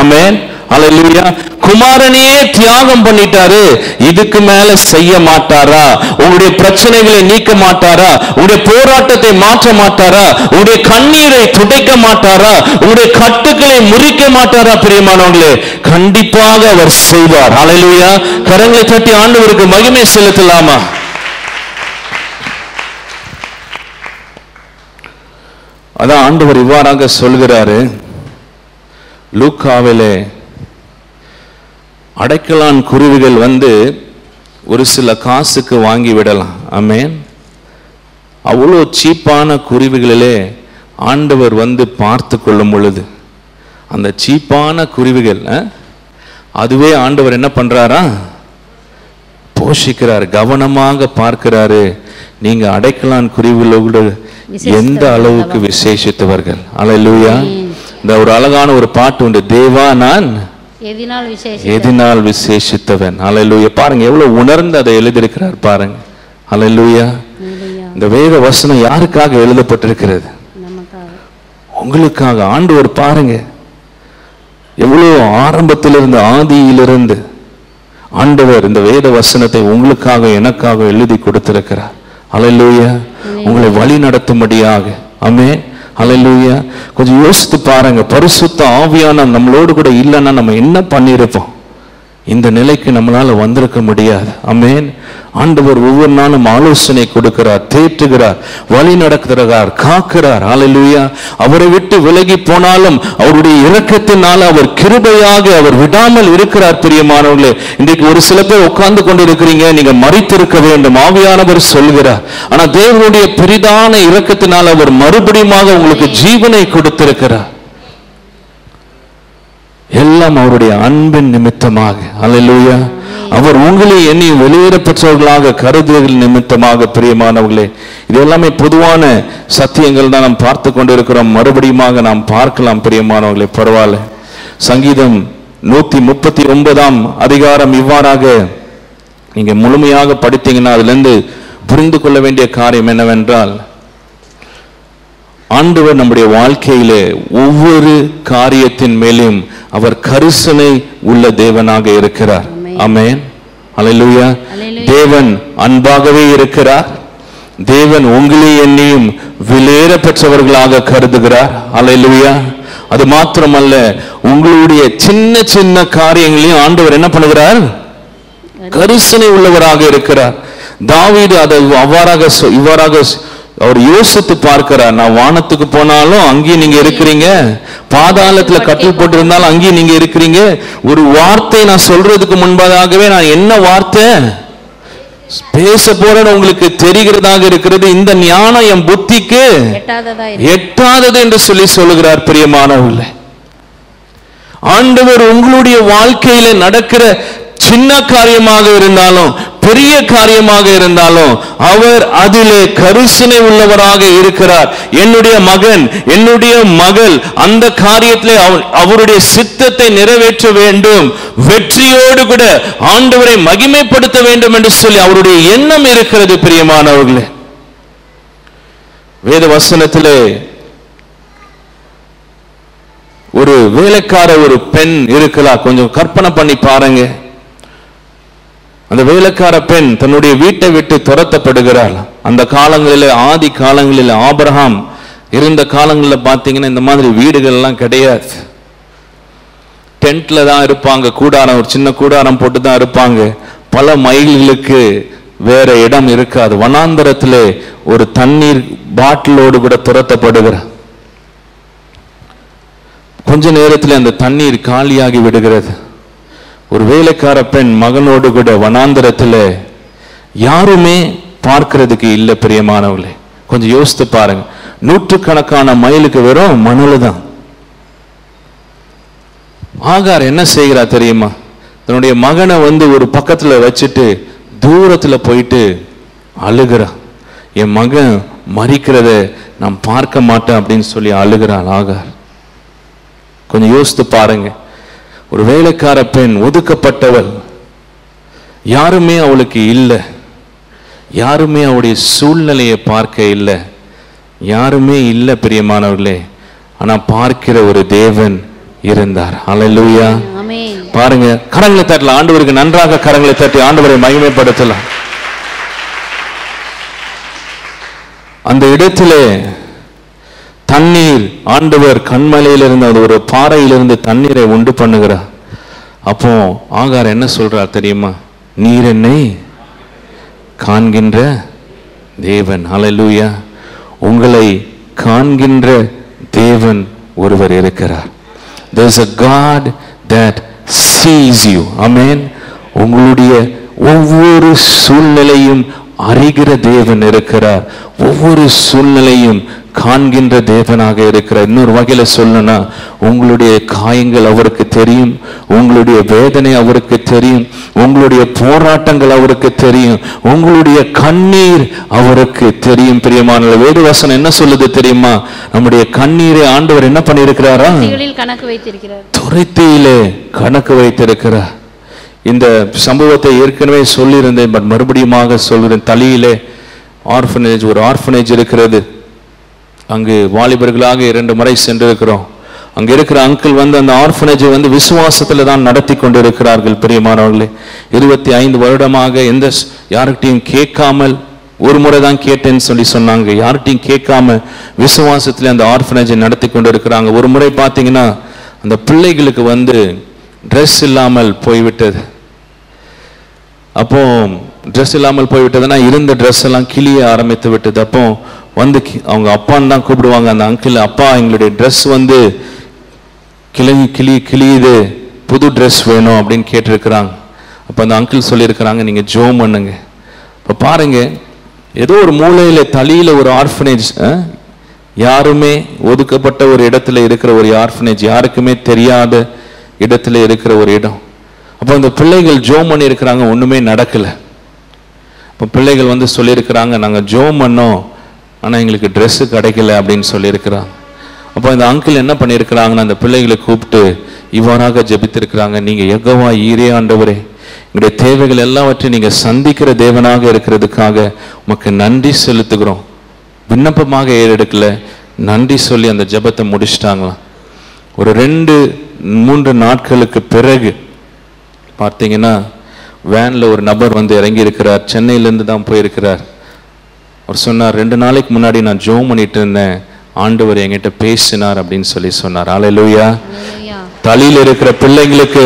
S1: ஆமென், ஹல்லேலூயா. குமாரனையே தியாகம் பண்ணிட்டாரு, இதுக்கு மேல செய்ய மாட்டாரா? உங்களுடைய பிரச்சனைகளை நீக்க மாட்டாரா? உங்களுடைய போராட்டத்தை மாற்ற மாட்டாரா? உங்களுடைய கண்ணீரை துடைக்க மாட்டாரா? உங்களுடைய கட்டுக்களை முறிக்க மாட்டாரா? பிரியமானவர்களே, கண்டிப்பாக அவர் செய்வார். ஹல்லேலூயா. கரங்களை தட்டி ஆண்டவருக்கு மகிமை செலுத்தலாமா? அதான் ஆண்டவர் இவ்வாறாக சொல்கிறாரு லூக்காவிலே, அடைக்கலான் குருவிகள் வந்து ஒரு சில காசுக்கு வாங்கி விடலாம். ஆமென். அவ்வளோ சீப்பான குருவிகளிலே ஆண்டவர் வந்து பார்த்து கொள்ளும் பொழுது, அந்த சீப்பான குருவிகள் அதுவே ஆண்டவர் என்ன பண்றாரா? போஷிக்கிறார், கவனமாக பார்க்கிறாரு. நீங்க அடைக்கலான் குருவிகளோடு எந்த அளவுக்கு விசேஷித்தவர்கள். அல்லேலூயா. இந்த ஒரு அழகான ஒரு பாட்டு உண்டு, தேவா நான் எதினால் விசேஷித்தவன். அல்லேலூயா. பாருங்க எவ்வளவு உணர்ந்து அதை எழுதியிருக்கிறார் பாருங்க. அல்லேலூயா. இந்த வேத வசனம் யாருக்காக எழுதப்பட்டிருக்கிறது? உங்களுக்காக. ஆண்டவர் பாருங்க எவ்வளவு ஆரம்பத்திலிருந்து, ஆதியிலிருந்து ஆண்டவர் இந்த வேத வசனத்தை உங்களுக்காக எனக்காக எழுதி கொடுத்திருக்கிறார். அல்லேலூயா. உங்களை வழி நடத்தும்படியாக. ஆமென். அல்லேலூயா. கொஞ்சம் யோசித்து பாருங்க, பரிசுத்த ஆவியானவர் நம்மளோடு கூட இல்லைன்னா நம்ம என்ன பண்ணியிருப்போம்? இந்த நிலைக்கு நம்மளால வந்திருக்க முடியாது. ஆமென். ஆண்டவர் ஒவ்வொரு நாளும் ஆலோசனை கொடுக்கிறார், தேற்றுகிறார், வழி நடக்கிறார், காக்கிறார். அல்லேலூயா. அவரை விட்டு விலகி போனாலும் அவருடைய இரக்கத்தினால அவர் கிருபையாக அவர் விடாமல் இருக்கிறார். பிரியமானவர்களே, இன்றைக்கு ஒரு சில பேர் உட்கார்ந்து கொண்டு இருக்கிறீங்க, நீங்க மரித்திருக்க வேண்டும், ஆவியானவர் சொல்கிறார். ஆனா தேவனுடைய பெரிதான இரக்கத்தினால் அவர் மறுபடியும் உங்களுக்கு ஜீவனை கொடுத்திருக்கிறார். எல்லாம் அவருடைய அன்பின் நிமித்தமாக. அல்லேலூயா. அவர் உங்களை எண்ணி வெளியேறப்பட்டவர்களாக கருதுகள் நிமித்தமாக. பிரியமானவர்களே, இது எல்லாமே பொதுவான சத்தியங்கள் தான் நாம் பார்த்து கொண்டிருக்கிறோம். மறுபடியும் நாம் பார்க்கலாம். பிரியமானவர்களே, பரவாயில்ல. சங்கீதம் 139 அதிகாரம் இவ்வாறாக நீங்க முழுமையாக படித்தீங்கன்னா அதுல இருந்து புரிந்து கொள்ள வேண்டிய காரியம் என்னவென்றால், ஆண்டவர் நம்முடைய வாழ்க்கையிலே ஒவ்வொரு காரியத்தின் மேலும் அவர் கரிசனை உள்ள தேவனாக இருக்கிறார். ஆமென். அல்லேலூயா. தேவன் அன்பாகவே இருக்கிறார். தேவன் உங்களை என்னையும் விலையேற பெற்றவர்களாக கருதுகிறார். அல்லேலூயா. அது மாத்திரமல்ல, உங்களுடைய சின்ன சின்ன காரியங்களையும் ஆண்டவர் என்ன பண்ணுகிறார்? கரிசனை உள்ளவராக இருக்கிறார். தாவீது அதை இவ்வாறாக அவர் யோசித்து பார்க்கிறார். நான் வானத்துக்கு போனாலும் அங்கேயும் நீங்க இருக்கிறீங்க, பாதாளத்துல கட்டில் போட்டு இருந்தாலும் அங்கேயும் நீங்க இருக்கிறீங்க. ஒரு வார்த்தை நான் சொல்றதுக்கு முன்பதாகவே நான் என்ன வார்த்தை பேச போறேன்னு உங்களுக்கு தெரிகிறதாக இருக்கிறது. இந்த ஞானம் என் புத்திக்கு எட்டாதது என்று சொல்லுகிறார். பிரியமானவர்களே, ஆண்டவர் உங்களுடைய வாழ்க்கையில நடக்கிற சின்ன காரியமாக இருந்தாலும் பெரிய காரியமாக இருந்தாலும் அவர் அதிலே கரிசனை உள்ளவராக இருக்கிறார். என்னுடைய மகன், என்னுடைய மகள் அந்த காரியத்திலே அவருடைய சித்தத்தை நிறைவேற்ற வேண்டும், வெற்றியோடு கூட ஆண்டவரை மகிமைப்படுத்த வேண்டும் என்று சொல்லி அவருடைய எண்ணம் இருக்கிறது. பிரியமானவர்களே, வேத வசனத்திலே ஒரு வேலைக்கார ஒரு பெண் இருக்கலாம். கொஞ்சம் கற்பனை பண்ணி பாருங்க. அந்த வேலைக்கார பெண் தன்னுடைய வீட்டை விட்டு துரத்தப்படுகிறாள். அந்த காலங்களில், ஆதி காலங்களில், ஆபிரகாம் இருந்த காலங்களில் பார்த்தீங்கன்னா இந்த மாதிரி வீடுகள் எல்லாம் கிடையாது. டென்ட்ல தான் இருப்பாங்க, கூடாரம், ஒரு சின்ன கூடாரம் போட்டு தான் இருப்பாங்க. பல மைல்களுக்கு வேற இடம் இருக்காது. வனாந்தரத்திலே ஒரு தண்ணீர் பாட்டிலோடு கூட துரத்தப்படுகிறார். கொஞ்ச நேரத்தில் அந்த தண்ணீர் காலியாகி விடுகிறது. ஒரு வேலைக்கார பெண் மகனோடு கூட வனாந்தரத்தில் யாருமே பார்க்கிறதுக்கு இல்லை. பிரியமானவர்களே, கொஞ்சம் யோசித்து பாருங்க. நூற்றுக்கணக்கான மைலுக்கு வெறும் மணல் தான். ஆகார் என்ன செய்கிறா தெரியுமா? தன்னுடைய மகனை ஒரு பக்கத்துல வச்சுட்டு தூரத்துல போயிட்டு அழுகிறா. என் மகன் மரிக்கிறத நான் பார்க்க மாட்டேன் அப்படின்னு சொல்லி அழுகிறாள் ஆகார். கொஞ்சம் யோசித்து பாருங்க. ஒரு வேலைக்கார பெண், ஒதுக்கப்பட்டவள், யாருமே அவளுக்கு இல்லை, யாருமே அவளுடைய சூழ்நிலையை பார்க்க இல்லை, யாருமே இல்லை. பிரியமானவர்களே, ஆனா பார்க்கிற ஒரு தேவன் இருந்தார். ஹல்லேலூயா.
S2: ஆமென்.
S1: பாருங்க, கரங்களை தட்டலாம், ஆண்டவருக்கு நன்றாக கரங்களை தட்டி ஆண்டவரை மகிமைப்படுத்தலாம். அந்த இடத்திலே தண்ணீர், ஆண்டவர் கண்மலையிலிருந்து அது ஒரு பாறையிலிருந்து தண்ணீரை உண்டு பண்ணுகிறார். அப்போ ஆகார் என்ன சொல்றார் தெரியுமா? நீர் என்னை காண்கின்ற தேவன். ஹல்லேலூயா. உங்களை காண்கின்ற தேவன் ஒருவர் இருக்கிறார். There is a God that sees you. Amen. உங்களுடைய ஒவ்வொரு சூழ்நிலையும் அறிகிற தேவன் இருக்கிறார். ஒவ்வொரு சூழ்நிலையும் காண்கின்ற தேவனாக இருக்கிறார். இன்னொரு வகையில சொல்லணும்னா, உங்களுடைய காயங்கள் அவருக்கு தெரியும், உங்களுடைய வேதனை அவருக்கு தெரியும், உங்களுடைய போராட்டங்கள் அவருக்கு தெரியும், உங்களுடைய கண்ணீர் அவருக்கு தெரியும். பிரியமானவர்களே, வேதவசனம் என்ன சொல்லுது தெரியுமா? நம்முடைய கண்ணீரை ஆண்டவர் என்ன பண்ணியிருக்கிறாரா?
S2: கணக்கு வைத்திருக்கிறார்.
S1: துரைத்தியிலே கணக்கு வைத்திருக்கிறார். இந்த சம்பவத்தை ஏற்கனவே சொல்லியிருந்தேன், பட் மறுபடியும் சொல்கிறேன். தலியிலே ஆர்ஃபனேஜ், ஒரு ஆர்ஃபனேஜ் இருக்கிறது. அங்கு வாலிபர்களாக 2 முறை சென்றிருக்கிறோம். அங்கே இருக்கிற அங்கிள் அந்த ஆர்ஃபனேஜை விசுவாசத்தில் தான் நடத்தி கொண்டிருக்கிறார்கள். பிரியமானவர்களே, 25 வருடமாக யார்கிட்டையும் கேட்காமல், ஒரு முறை தான் கேட்டேன்னு சொன்னாங்க, யார்கிட்டையும் கேட்காம விசுவாசத்தில் அந்த ஆர்ஃபனேஜை நடத்தி கொண்டு இருக்கிறாங்க. ஒரு முறை பார்த்தீங்கன்னா, அந்த பிள்ளைகளுக்கு ட்ரெஸ் இல்லாமல் போய்விட்டது. அப்போ ட்ரெஸ் இல்லாமல் போய்விட்டதுன்னா இருந்த ட்ரெஸ் எல்லாம் கிளிய ஆரம்பித்து விட்டது. அப்போ அவங்க அப்பான்னு தான் கூப்பிடுவாங்க அந்த அங்கிள். அப்பா, எங்களுடைய ட்ரெஸ் கிளியுது, புது ட்ரெஸ் வேணும் அப்படின்னு கேட்டிருக்கிறாங்க. அப்போ அந்த அங்கிள் சொல்லியிருக்கிறாங்க, நீங்கள் ஜோம் பண்ணுங்க. இப்போ பாருங்க, ஏதோ ஒரு மூலையில தலியில ஒரு ஆர்ஃபனேஜ், யாருமே ஒதுக்கப்பட்ட ஒரு இடத்துல இருக்கிற ஒரு ஆர்ஃபனேஜ், யாருக்குமே தெரியாத இடத்துல இருக்கிற ஒரு இடம். அப்போ அந்த பிள்ளைகள் ஜோம் பண்ணி இருக்கிறாங்க, ஒண்ணுமே நடக்கல. இப்போ பிள்ளைகள் சொல்லியிருக்கிறாங்க, நாங்கள் ஜோம் பண்ணோம், ஆனால் எங்களுக்கு ட்ரெஸ்ஸு கிடைக்கல அப்படின்னு சொல்லியிருக்கிறாங்க. அப்போ இந்த அங்கிள் என்ன பண்ணியிருக்கிறாங்கன்னா, அந்த பிள்ளைகளை கூப்பிட்டு இவ்வாறாக ஜெபித்திருக்கிறாங்க, நீங்கள் யெகோவா ஈரே ஆண்டவரே, எங்களுடைய தேவைகள் எல்லாவற்றையும் நீங்கள் சந்திக்கிற தேவனாக இருக்கிறதுக்காக உமக்கு நன்றி செலுத்துகிறோம். விண்ணப்பமாக ஏறெடுக்கல, நன்றி சொல்லி அந்த ஜெபத்தை முடிச்சிட்டாங்களாம். ஒரு 2-3 நாட்களுக்கு பிறகு பார்த்தீங்கன்னா, வேனில் ஒரு நபர் இறங்கி இருக்கிறார். சென்னையிலேருந்து தான் போயிருக்கிறார். அவர் சொன்னார், 2 நாளைக்கு முன்னாடி நான் ஜோம் பண்ணிட்டு இருந்தேன், ஆண்டவர் என்கிட்ட பேசினார் அப்படின்னு சொன்னார். ஹல்லேலூயா. தலையில் இருக்கிற பிள்ளைங்களுக்கு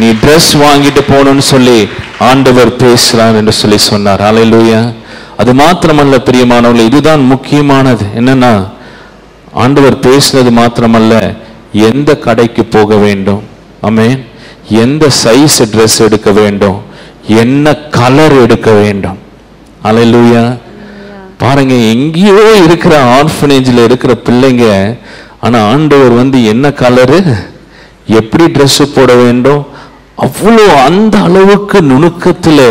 S1: நீ ட்ரெஸ் வாங்கிட்டு போகணும்னு சொல்லி ஆண்டவர் பேசுறார் என்று சொன்னார். ஹல்லேலூயா. அது மாத்திரமல்ல பிரியமானவர்களே, இதுதான் முக்கியமானது. என்னன்னா, ஆண்டவர் பேசுறது மாத்திரமல்ல, எந்த கடைக்கு போக வேண்டும், ஆமென், எந்த சைஸ் ட்ரெஸ் எடுக்க வேண்டும், என்ன கலர் எடுக்க வேண்டும். ஹல்லேலூயா. பாருங்க, எங்கேயோ இருக்கிற ஆர்ஃபனேஜில் இருக்கிற பிள்ளைங்க, ஆனா ஆண்டவர் என்ன கலரு, எப்படி ட்ரெஸ் போட வேண்டும், அவ்வளோ அந்த அளவுக்கு நுணுக்கத்தில்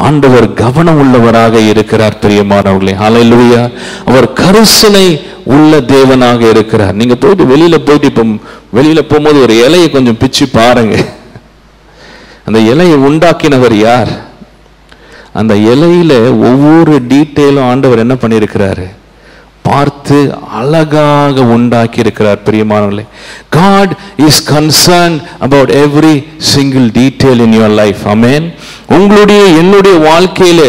S1: ஆண்டவர் கவனம் உள்ளவராக இருக்கிறார். பிரியமானவர்களே, ஹல்லேலூயா. அவர் கரிசனை உள்ள தேவனாக இருக்கிறார். நீங்க வெளியில போயிட்டு இப்போ வெளியில போகும்போது ஒரு இலையை கொஞ்சம் பிச்சு பாருங்க. அந்த இலையை உண்டாக்கினவர் யார்? அந்த இலையில ஒவ்வொரு டீட்டெயிலும் ஆண்டவர் என்ன பண்ணியிருக்கிறாரு, பார்த்து அழகாக உண்டாக்கி இருக்கிறார். பிரியமானவர்களே, God is concerned about every single detail in your life. Amen. உங்களுடைய என்னுடைய வாழ்க்கையில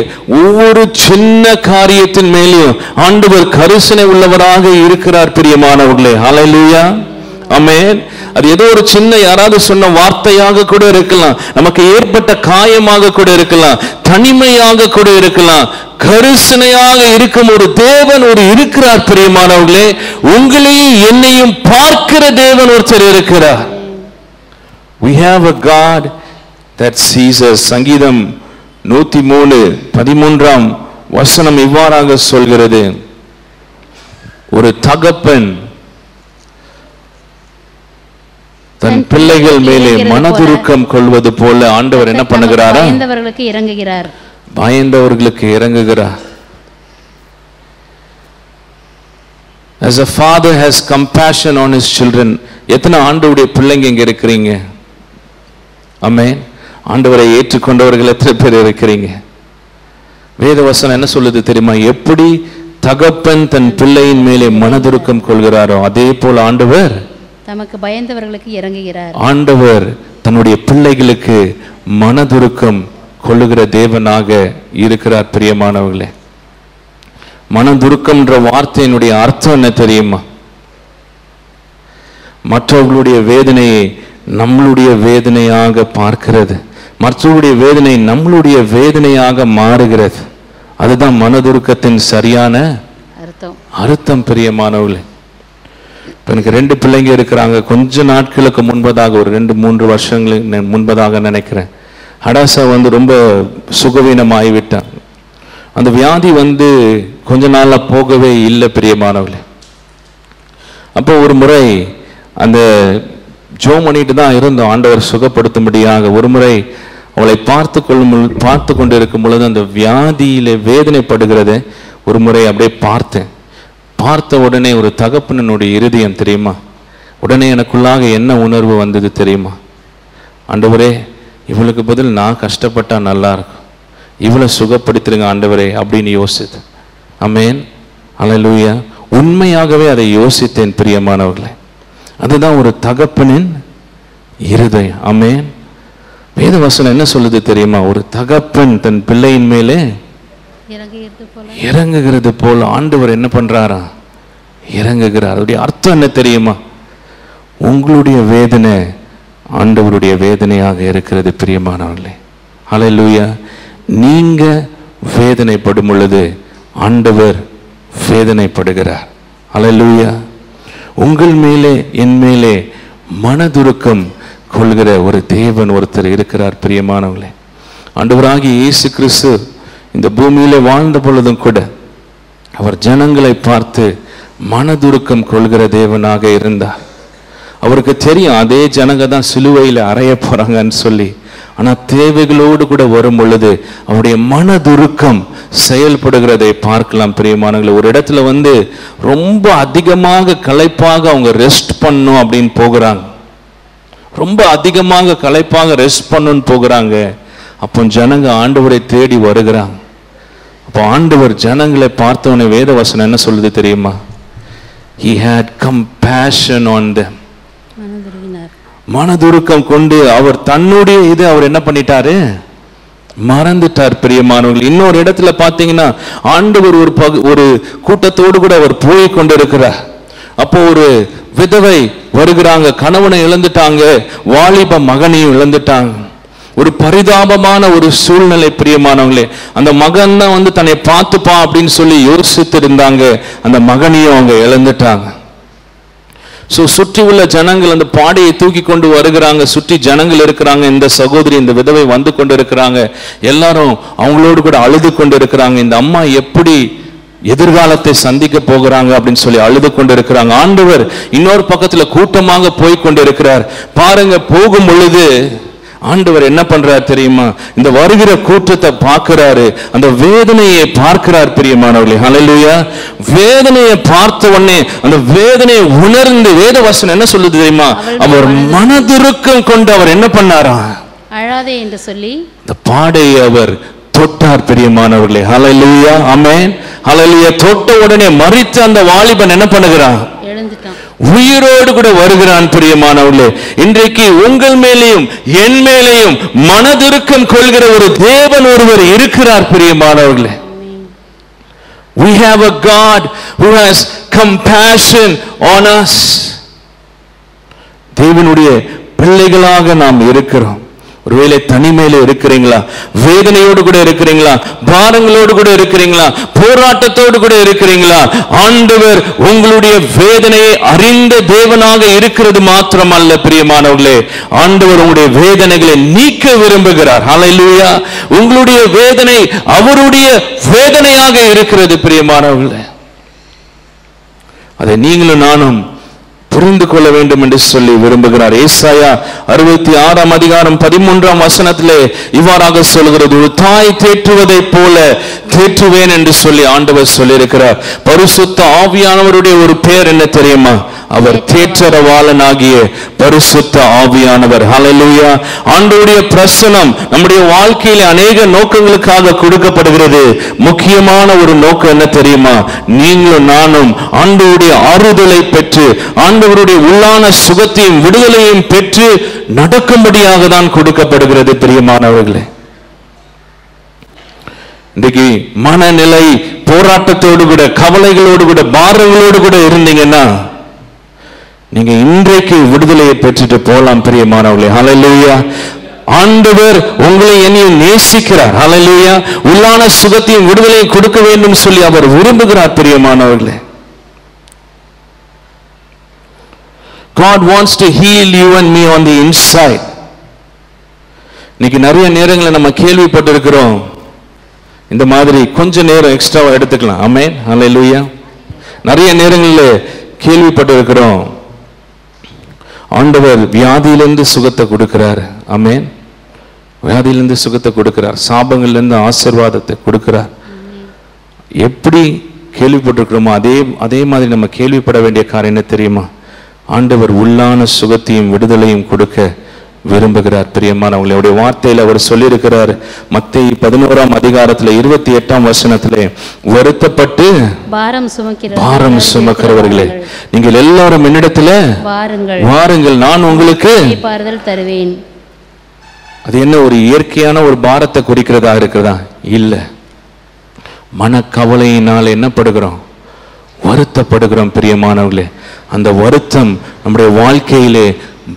S1: ஒவ்வொரு சின்ன காரியத்தின் மேலேயும் ஆண்டவர் கரிசனை உள்ளவராக இருக்கிறார். பிரியமானவர்களே, ஹல்லேலூயா. ஆமென். அது ஏதோ ஒரு சின்ன யாராவது சொன்ன வார்த்தையாக கூட இருக்கலாம், நமக்கு ஏற்பட்ட காயமாக கூட இருக்கலாம், தனிமையாக கூட இருக்கலாம். கரிசனையாக இருக்கும் ஒரு தேவன் இருக்கிறார். பிரியமானவர்களே, உங்களையும் என்னையும் பார்க்கிற தேவன் ஒருத்தர் இருக்கிறார். We have a God that sees us. சங்கீதம் 103:13 இவ்வாறாக சொல்கிறது, ஒரு தகப்பன் தன் பிள்ளைகள் மேலே மனதுருக்கம் கொள்வது போல ஆண்டவர் என்ன பண்ணுகிறாரா, பயந்தவர்களுக்கு இறங்குகிறார். பயந்தவர்களுக்கு இறங்குகிறார். As a father has compassion on his children. எத்தனை ஆண்டவருடைய பிள்ளைங்க இங்க இருக்கிறீங்க? ஆமென். ஆண்டவரை ஏற்றுக்கொண்டவர்கள் எத்தனை பேர் இருக்கிறீங்க? வேதவசனம் என்ன சொல்லுது தெரியுமா? எப்படி தகப்பன் தன் பிள்ளையின் மேலே மனதுருக்கம் கொள்கிறாரோ அதே போல ஆண்டவர்
S2: தமக்கு பயந்தவர்களுக்கு இறங்குகிறார்.
S1: ஆண்டவர் தன்னுடைய பிள்ளைகளுக்கு மனதுருக்கம் கொள்ளுகிற தேவனாக இருக்கிறார். பிரியமானவர்களே, மனதுருக்கம்ன்ற வார்த்தையினுடைய அர்த்தம் என்ன தெரியுமா? மற்றவர்களுடைய வேதனையை நம்மளுடைய வேதனையாக பார்க்கிறது, மற்றவர்களுடைய வேதனை நம்மளுடைய வேதனையாக மாறுகிறது. அதுதான் மனதுருக்கத்தின் சரியான அர்த்தம். பிரியமானவர்களே, எனக்கு 2 பிள்ளைங்க இருக்கிறாங்க. கொஞ்ச நாட்களுக்கு முன்பதாக, ஒரு 2-3 வருஷங்களுக்கு முன்பதாக நினைக்கிறேன், ஹடாசா ரொம்ப சுகவீனமாகிவிட்டான். அந்த வியாதி கொஞ்ச நாள்ல போகவே இல்லை. பிரியமானவர்களே, அப்போ ஒரு முறை அந்த ஜோம் பண்ணிட்டு தான் இருந்தோம் ஆண்டவர் சுகப்படுத்தும்படியாக. ஒரு முறை அவளை பார்த்து கொண்டு இருக்கும் பொழுது அந்த வியாதியில வேதனைப்படுகிறத ஒரு முறை அப்படியே பார்த்த உடனே ஒரு தகப்பனுடைய இருதயம் தெரியுமா, உடனே எனக்குள்ளாக என்ன உணர்வு வந்தது தெரியுமா? ஆண்டவரே, இவளுக்கு பதில் நான் கஷ்டப்பட்டா நல்லா இருக்கும், இவளை சுகப்படுத்திருங்க ஆண்டவரே அப்படின்னு யோசித்து. ஆமென், அல்லேலூயா. உண்மையாகவே அதை யோசித்தேன். பிரியமானவர்களே, அதுதான் ஒரு தகப்பனின் இருதயம். ஆமென். வேதவசனம் என்ன சொல்லுது தெரியுமா? ஒரு தகப்பன் தன் பிள்ளையின் மேலே இறங்குகிறது போல ஆண்டவர் என்ன பண்றாரா? இறங்குகிறார். அதோடைய அர்த்தம் என்ன தெரியுமா? உங்களுடைய வேதனை ஆண்டவருடைய வேதனையாக இருக்கிறது. பிரியமானவர்களே, அல்லேலூயா. நீங்க வேதனைப்படும் பொழுது ஆண்டவர் வேதனைப்படுகிறார். அல்லேலூயா. உங்கள் மேலே என் மேலே மனதுருக்கம் கொள்கிற ஒரு தேவன் ஒருத்தர் இருக்கிறார். பிரியமானவர்களே, ஆண்டவராகிய இயேசு கிறிஸ்து இந்த பூமியில வாழ்ந்த பொழுதும் கூட அவர் ஜனங்களை பார்த்து மனதுருக்கம் கொள்கிற தேவனாக இருந்தார். அவருக்கு தெரியும் அதே ஜனங்க தான் சிலுவையில் அறைய போறாங்கன்னு சொல்லி. ஆனா தேவைகளோடு கூட வரும் பொழுது அவருடைய மனதுருக்கம் செயல்படுகிறதை பார்க்கலாம். பிரியமானவர்களே, ஒரு இடத்துல ரொம்ப அதிகமாக களைப்பாக அவங்க ரெஸ்ட் பண்ணும் அப்படின்னு போகிறாங்க. ரொம்ப அதிகமாக களைப்பாக ரெஸ்ட் பண்ணணும்னு போகிறாங்க. அப்போ ஜனங்க ஆண்டவரை தேடி வருகிறாங்க. அப்போ ஆண்டவர் ஜனங்களை பார்த்தவனே வேதவசனம் என்ன சொல்லுது தெரியுமா? He had compassion on them. மனதுருக்கம் கொண்டு அவர் தன்னுடைய இது அவர் என்ன பண்ணிட்டாரு? மறந்துட்டார். பிரியமானவர்கள், இன்னொரு இடத்துல பார்த்தீங்கன்னா ஆண்டவர் ஒரு கூட்டத்தோடு கூட அவர் போய் கொண்டு இருக்கிறார். அப்போ ஒரு விதவை வருகிறாங்க, கணவனை இழந்துட்டாங்க, வாலிப மகனையும் இழந்துட்டாங்க. ஒரு பரிதாபமான ஒரு சூழ்நிலை. பிரியமானவங்களே, அந்த மகன் தான் தன்னை பார்த்துப்பா அப்படின்னு சொல்லி யோசித்து இருந்தாங்க. அந்த மகனையும் அவங்க இழந்துட்டாங்க. சுற்றி உள்ள ஜனங்கள் அந்த பாடையை தூக்கி கொண்டு வருகிறாங்க. சுற்றி ஜனங்கள் இருக்கிறாங்க. இந்த சகோதரி, இந்த விதவை வந்து கொண்டு இருக்கிறாங்க. எல்லாரும் அவங்களோடு கூட அழுது கொண்டு இருக்கிறாங்க. இந்த அம்மா எப்படி எதிர்காலத்தை சந்திக்க போகிறாங்க அப்படின்னு சொல்லி அழுது கொண்டு இருக்கிறாங்க. ஆண்டவர் இன்னொரு பக்கத்துல கூட்டமாக போய் கொண்டு இருக்கிறார். பாருங்க, போகும் பொழுது ஆண்டவர் என்ன பண்றார் தெரியுமா? இந்த வருகிற கூட்டத்தை பார்க்கிறாரு, அந்த வேதனையை பார்க்கிறார். பிரியமானவர்களே, ஹல்லேலூயா. வேதனையை பார்த்த உடனே அந்த வேதனையை உணர்ந்து வேதவசனம் என்ன சொல்லுது தெரியுமா? அவர் மனதுருக்கம் கொண்டு அவர் என்ன பண்ணாரா?
S2: அழாதே என்று சொல்லி
S1: இந்த பாடையை அவர் தொட்டார். பிரியமானவர்களே, ஹல்லேலூயா, ஆமென், ஹல்லேலூயா. தொட்ட உடனே மரித்த அந்த வாலிபன் என்ன பண்ணுகிறான்?
S2: எழுந்துட்டான்,
S1: உயிரோடு கூட வருகிறான். பிரியமானவர்களே, இன்றைக்கு உங்கள் மேலேயும் என் மேலேயும் மனதுருக்கம் கொள்கிற ஒரு தேவன் ஒருவர் இருக்கிறார். பிரியமானவர்களே, we have a God who has compassion on us. தேவனுடைய பிள்ளைகளாக நாம் இருக்கிறோம். ஒருவேளை தனிமையில இருக்கிறீங்களா? வேதனையோடு கூட இருக்கிறீங்களா? பாரங்களோடு கூட இருக்கிறீங்களா? போராட்டத்தோடு கூட இருக்கிறீங்களா? ஆண்டவர் உங்களுடைய வேதனையை அறிந்த தேவனாக இருக்கிறது மாத்திரமல்ல பிரியமானவர்களே, ஆண்டவர் உங்களுடைய வேதனைகளை நீக்க விரும்புகிறார். ஹல்லேலூயா. உங்களுடைய வேதனை அவருடைய வேதனையாக இருக்கிறது. பிரியமானவர்களே, அதை நீங்களும் நானும் புரிந்து கொள்ள வேண்டும் என்று சொல்லி விரும்புகிறார். ஏசாயா 66 அதிகாரம் 13 வசனத்திலே இவ்வாறாக சொல்கிறது, ஒரு தாய் தேற்றுவதை போல தேற்றுவேன் என்று சொல்லி ஆண்டவர் சொல்லியிருக்கிறார். பரிசுத்த ஆவியானவருடைய ஒரு பெயர் என்ன தெரியுமா? அவர் தேற்றரவாளனாகிய பரிசுத்த ஆவியானவர். ஹல்லேலூயா. ஆண்டவருடைய பிரசன்னம் நம்முடைய வாழ்க்கையில அநேக நோக்கங்களுக்காக கொடுக்கப்படுகிறது. முக்கியமான ஒரு நோக்கம் என்ன தெரியுமா? நீங்களும் நானும் ஆண்டவருடைய ஆறுதலை பெற்று ஆண்டவருடைய உள்ளான சுகத்தையும் விடுதலையும் பெற்று நடக்கும்படியாக தான் கொடுக்கப்படுகிறது. பிரியமானவர்களே, இன்றைக்கு மனநிலை போராட்டத்தோடு கூட, கவலைகளோடு கூட, பாரங்களோடு கூட இருந்தீங்கன்னா நீங்க இன்றைக்கு விடுதலையை பெற்றுட்டு போலாம். பிரியமானவர்களே, ஹல்லேலூயா. ஆண்டவர் உங்களை என்னையும் நேசிக்கிறார். ஹல்லேலூயா. உள்ளான சுகத்தையும் விடுதலையும் கொடுக்க வேண்டும் சொல்லி அவர் விரும்புகிறார். பிரியமானவர்களே, God wants to heal you and me on the inside. இன்னைக்கு நிறைய நேரங்களை நம்ம கேள்விப்பட்டிருக்கிறோம். இந்த மாதிரி கொஞ்ச நேரம் எக்ஸ்ட்ராவா எடுத்துக்கலாம். ஆமென், ஹல்லேலூயா. நிறைய நேரங்களில் கேள்விப்பட்டிருக்கிறோம், ஆண்டவர் வியாதியிலிருந்து சுகத்தை கொடுக்கிறார். ஆமென். வியாதியிலிருந்து சுகத்தை கொடுக்கிறார், சாபங்களிலிருந்து ஆசீர்வாதத்தை கொடுக்கிறார். எப்படி கேள்விப்பட்டிருக்கிறோமோ அதே மாதிரி நம்ம கேள்விப்பட வேண்டிய காரியம் என்ன தெரியுமா? ஆண்டவர் உள்ளான சுகத்தையும் விடுதலையும் கொடுக்க விரும்புகிறார். பிரியமானவர்களே, அவருடைய வார்த்தையில் அவர் சொல்லியிருக்கிறார். மத்தேயு 11ஆம் அதிகாரத்தில் 28ஆம் வசனத்திலே, வருத்தப்பட்டு பாரம் சுமக்கிறவர்களே நீங்கள் எல்லாரும் என்னிடத்துல வாருங்கள், நான் உங்களுக்கு
S2: இளைப்பாறுதல் தருவேன்.
S1: அது என்ன ஒரு இயற்கையான ஒரு பாரத்தை குறிக்கிறதா இருக்கிறதா? இல்ல. மனக்கவலையினால் என்ன படுகிறோம்? வருத்தப்படுகிறோம். பிரியமானவர்களே, அந்த வருத்தம் நம்முடைய வாழ்க்கையிலே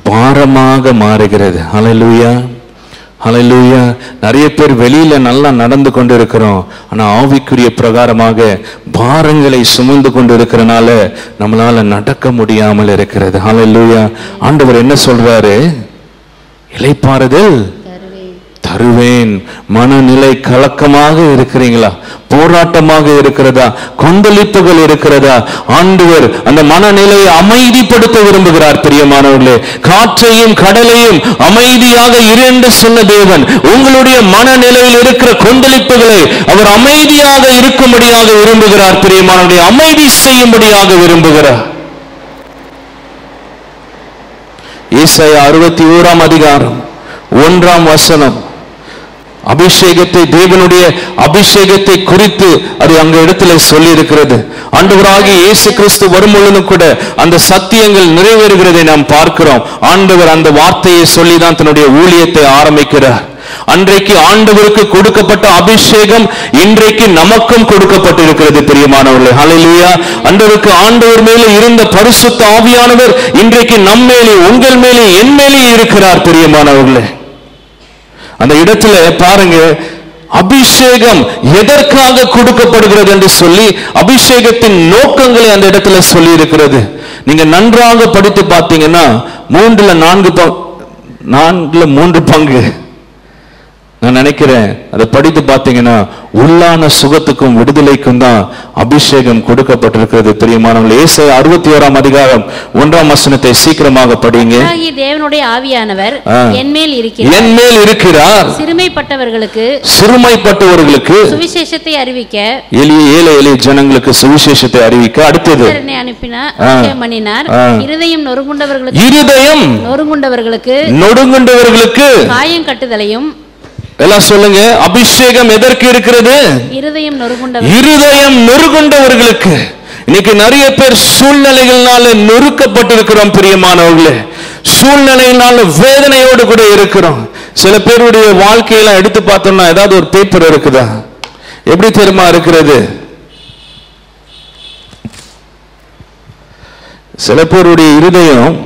S1: பாரமாக மாறுகிறது. ஹல்லேலூயா, ஹல்லேலூயா. நிறைய பேர் வெளியில நல்லா நடந்து கொண்டு இருக்கிறோம், ஆனா ஆவிக்குரிய பிரகாரமாக பாரங்களை சுமந்து கொண்டு இருக்கிறனால நம்மளால நடக்க முடியாமல் இருக்கிறது. ஹல்லேலூயா. ஆண்டவர் என்ன சொல்றாரு? இளைப்பாறுதல் தருவேன். மனநிலை கலக்கமாக இருக்கிறீங்களா? போராட்டமாக இருக்கிறதா? கொந்தளிப்புகள் இருக்கிறதா? ஆண்டவர் அந்த மனநிலையை அமைதிப்படுத்த விரும்புகிறார். பிரியமானவர்களே, காற்றையும் கடலையும் அமைதியாக இரு என்று சொன்ன தேவன் உங்களுடைய மனநிலையில் இருக்கிற கொந்தளிப்புகளை அவர் அமைதியாக இருக்கும்படியாக விரும்புகிறார். பிரியமானவர்களே, அமைதி செய்யும்படியாக விரும்புகிறார். ஏசாயா 61ஆம் அதிகாரம் 1ஆம் வசனம், அபிஷேகத்தை, தேவனுடைய அபிஷேகத்தை குறித்து அது அங்க இடத்துல சொல்லி இருக்கிறது. ஆண்டவராகிய இயேசு கிறிஸ்து வரும் பொழுதும் கூட அந்த சத்தியங்கள் நிறைவேறுகிறதை நாம் பார்க்கிறோம். ஆண்டவர் அந்த வார்த்தையை சொல்லிதான் தன்னுடைய ஊழியத்தை ஆரம்பிக்கிறார். அன்றைக்கு ஆண்டவருக்கு கொடுக்கப்பட்ட அபிஷேகம் இன்றைக்கு நமக்கும் கொடுக்கப்பட்டிருக்கிறது. பிரியமானவர்களே, ஹல்லேலூயா. ஆண்டவர் மேலே இருந்த பரிசுத்த ஆவியானவர் இன்றைக்கு நம் மேலே, உங்கள் மேலே, என் மேலே இருக்கிறார். பிரியமானவர்களே, அந்த இடத்துல பாருங்க, அபிஷேகம் எதற்காக கொடுக்கப்படுகிறது என்று சொல்லி அபிஷேகத்தின் நோக்கங்களை அந்த இடத்துல சொல்லி இருக்கிறது. நீங்க நன்றாக படித்து பார்த்தீங்கன்னா 3/4 பங்கு நான் நினைக்கிறேன், அதை படித்து பார்த்தீங்கன்னா உள்ளான சுகத்துக்கும் விடுதலைக்கும் தான் அபிஷேகம் கொடுக்கப்பட்டிருக்கிறது. பிரியமானவர்களே, ஏசாயா 61ஆம் அதிகாரம் 1ஆம் வசனத்தை சீக்கிரமாக படிங்க.
S2: தேவனுடைய ஆவியானவர் என் மேல்
S1: இருக்கிறார்,
S2: சிறுமைப்பட்டவர்களுக்கு சுவிசேஷத்தை அறிவிக்க,
S1: எளிய ஜனங்களுக்கு சுவிசேஷத்தை அறிவிக்க, அடுத்தது
S2: அனுப்பினார். இருதயம் நொறுங்குண்டவர்களுக்கு காயம் கட்டுதலையும்.
S1: எல்லாம் சொல்லுங்க, அபிஷேகம் எதற்கு இருக்கிறது?
S2: இருதயம்
S1: நொறுங்குண்டவர்களுக்கு. இன்னைக்கு நிறைய பேர் சூழ்நிலைகளால நொறுக்கப்பட்டிருக்கிறோம். பிரியமானவர்களே, சூழ்நிலையினால வேதனையோடு கூட இருக்கிறோம். சில பேருடைய வாழ்க்கையெல்லாம் எடுத்து பார்த்தோம்னா ஏதாவது ஒரு பேப்பர் இருக்குதா? எப்படி தெரியுமா இருக்கிறது? சில பேருடைய இருதயம்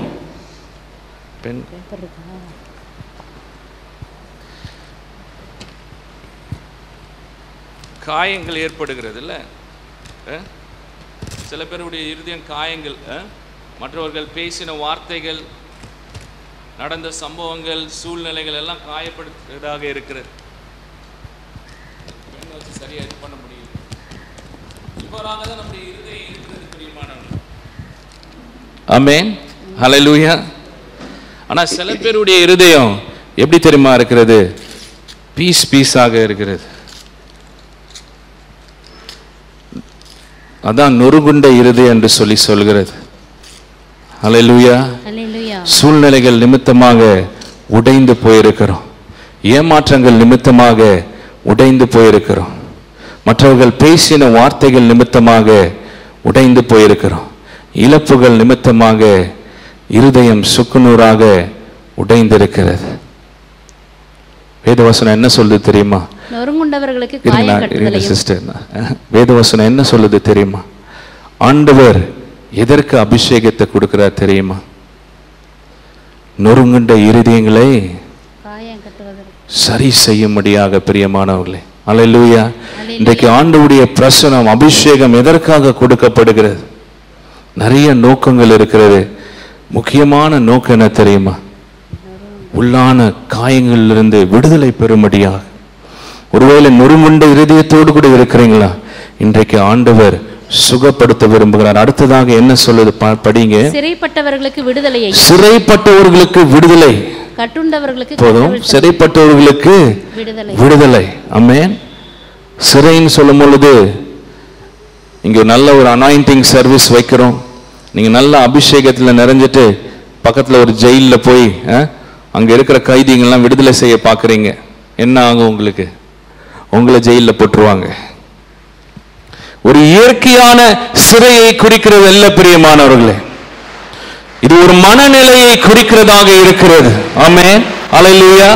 S1: காயங்கள் ஏற்படுகிறது இல்ல? சில பேருடைய இருதயம் காயங்கள், மற்றவர்கள் பேசின வார்த்தைகள், நடந்த சம்பவங்கள், சூழ்நிலைகள் எல்லாம் காயப்படுத்துவதாக இருக்கிறது. சரியா இது பண்ண முடியும். இவ்வாறாக தான் நம்முடைய இருதயம் இருக்கிறது. பிரியமானவர்களே, ஆமென், ஹல்லேலூயா. ஆனா சில பேருடைய இருதயம் எப்படி தெரியுமா இருக்கிறது? பீஸாக இருக்கிறது. அதான் நொறுங்குண்ட இருதயம் என்று சொல்கிறது. ஹல்லேலூயா.
S2: அல்லேலூயா.
S1: சூழ்நிலைகள் நிமித்தமாக உடைந்து போயிருக்கிறோம். ஏமாற்றங்கள் நிமித்தமாக உடைந்து போயிருக்கிறோம். மற்றவர்கள் பேசின வார்த்தைகள் நிமித்தமாக உடைந்து போயிருக்கிறோம். இழப்புகள் நிமித்தமாக இருதயம் சுக்குநூறாக உடைந்திருக்கிறது. வேதவசனம் என்ன சொல்லுது தெரியுமா?
S2: நொறுங்குண்டவர்களுக்கு காயம் கட்டுதலையும்.
S1: சிஸ்டர், வேதவசனம் என்ன சொல்லுது தெரியுமா? ஆண்டவர் எதற்கு அபிஷேகத்தை கொடுக்கிறார் தெரியுமா? நொறுங்குண்ட இருதயங்களை
S2: காயம் கட்டுவதற்கு,
S1: சரி செய்யும்படியாக. பிரியமானவர்களே, அல்லேலூயா. இன்றைக்கு ஆண்டவருடைய பிரசனம், அபிஷேகம் எதற்காக கொடுக்கப்படுகிறது? நிறைய நோக்கங்கள் இருக்கிறது. முக்கியமான நோக்கம் என்ன தெரியுமா? உள்ளான காயங்களிலிருந்து விடுதலை பெறும்படியாக. ஒருவேளை நொறுங்குண்ட இருதயத்தோடு கூட இருக்கிறீங்களா? இன்றைக்கு ஆண்டவர் சுகப்படுத்த விரும்புகிறார். அடுத்ததாக என்ன சொல்லுது படிங்க.
S2: சிறைப்பட்டவர்களுக்கு விடுதலையை,
S1: சிறைப்பட்டவர்களுக்கு விடுதலை,
S2: கட்டுண்டவர்களுக்கு
S1: போதும், சிறைப்பட்டவர்களுக்கு விடுதலை. ஆமென். சிறைன்னு சொல்லும் பொழுது இங்க நல்ல ஒரு அனாயிண்டிங் சர்வீஸ் வைக்கிறோம். நீங்க நல்ல அபிஷேகத்துல நிறைஞ்சிட்டு பக்கத்துல ஒரு ஜெயில போய் அங்க இருக்கிற கைதிகள்லாம் விடுதலை செய்ய பாக்குறீங்க. என்ன ஆகும் உங்களுக்கு? உங்களை ஜெயில போட்டுருவாங்க. ஒரு இயற்கையான சிறையை குறிக்கிறது அல்ல பிரியமானவர்களே. இது ஒரு மனநிலையை குறிக்கிறதாக இருக்கிறது. ஆமென். அல்லேலூயா.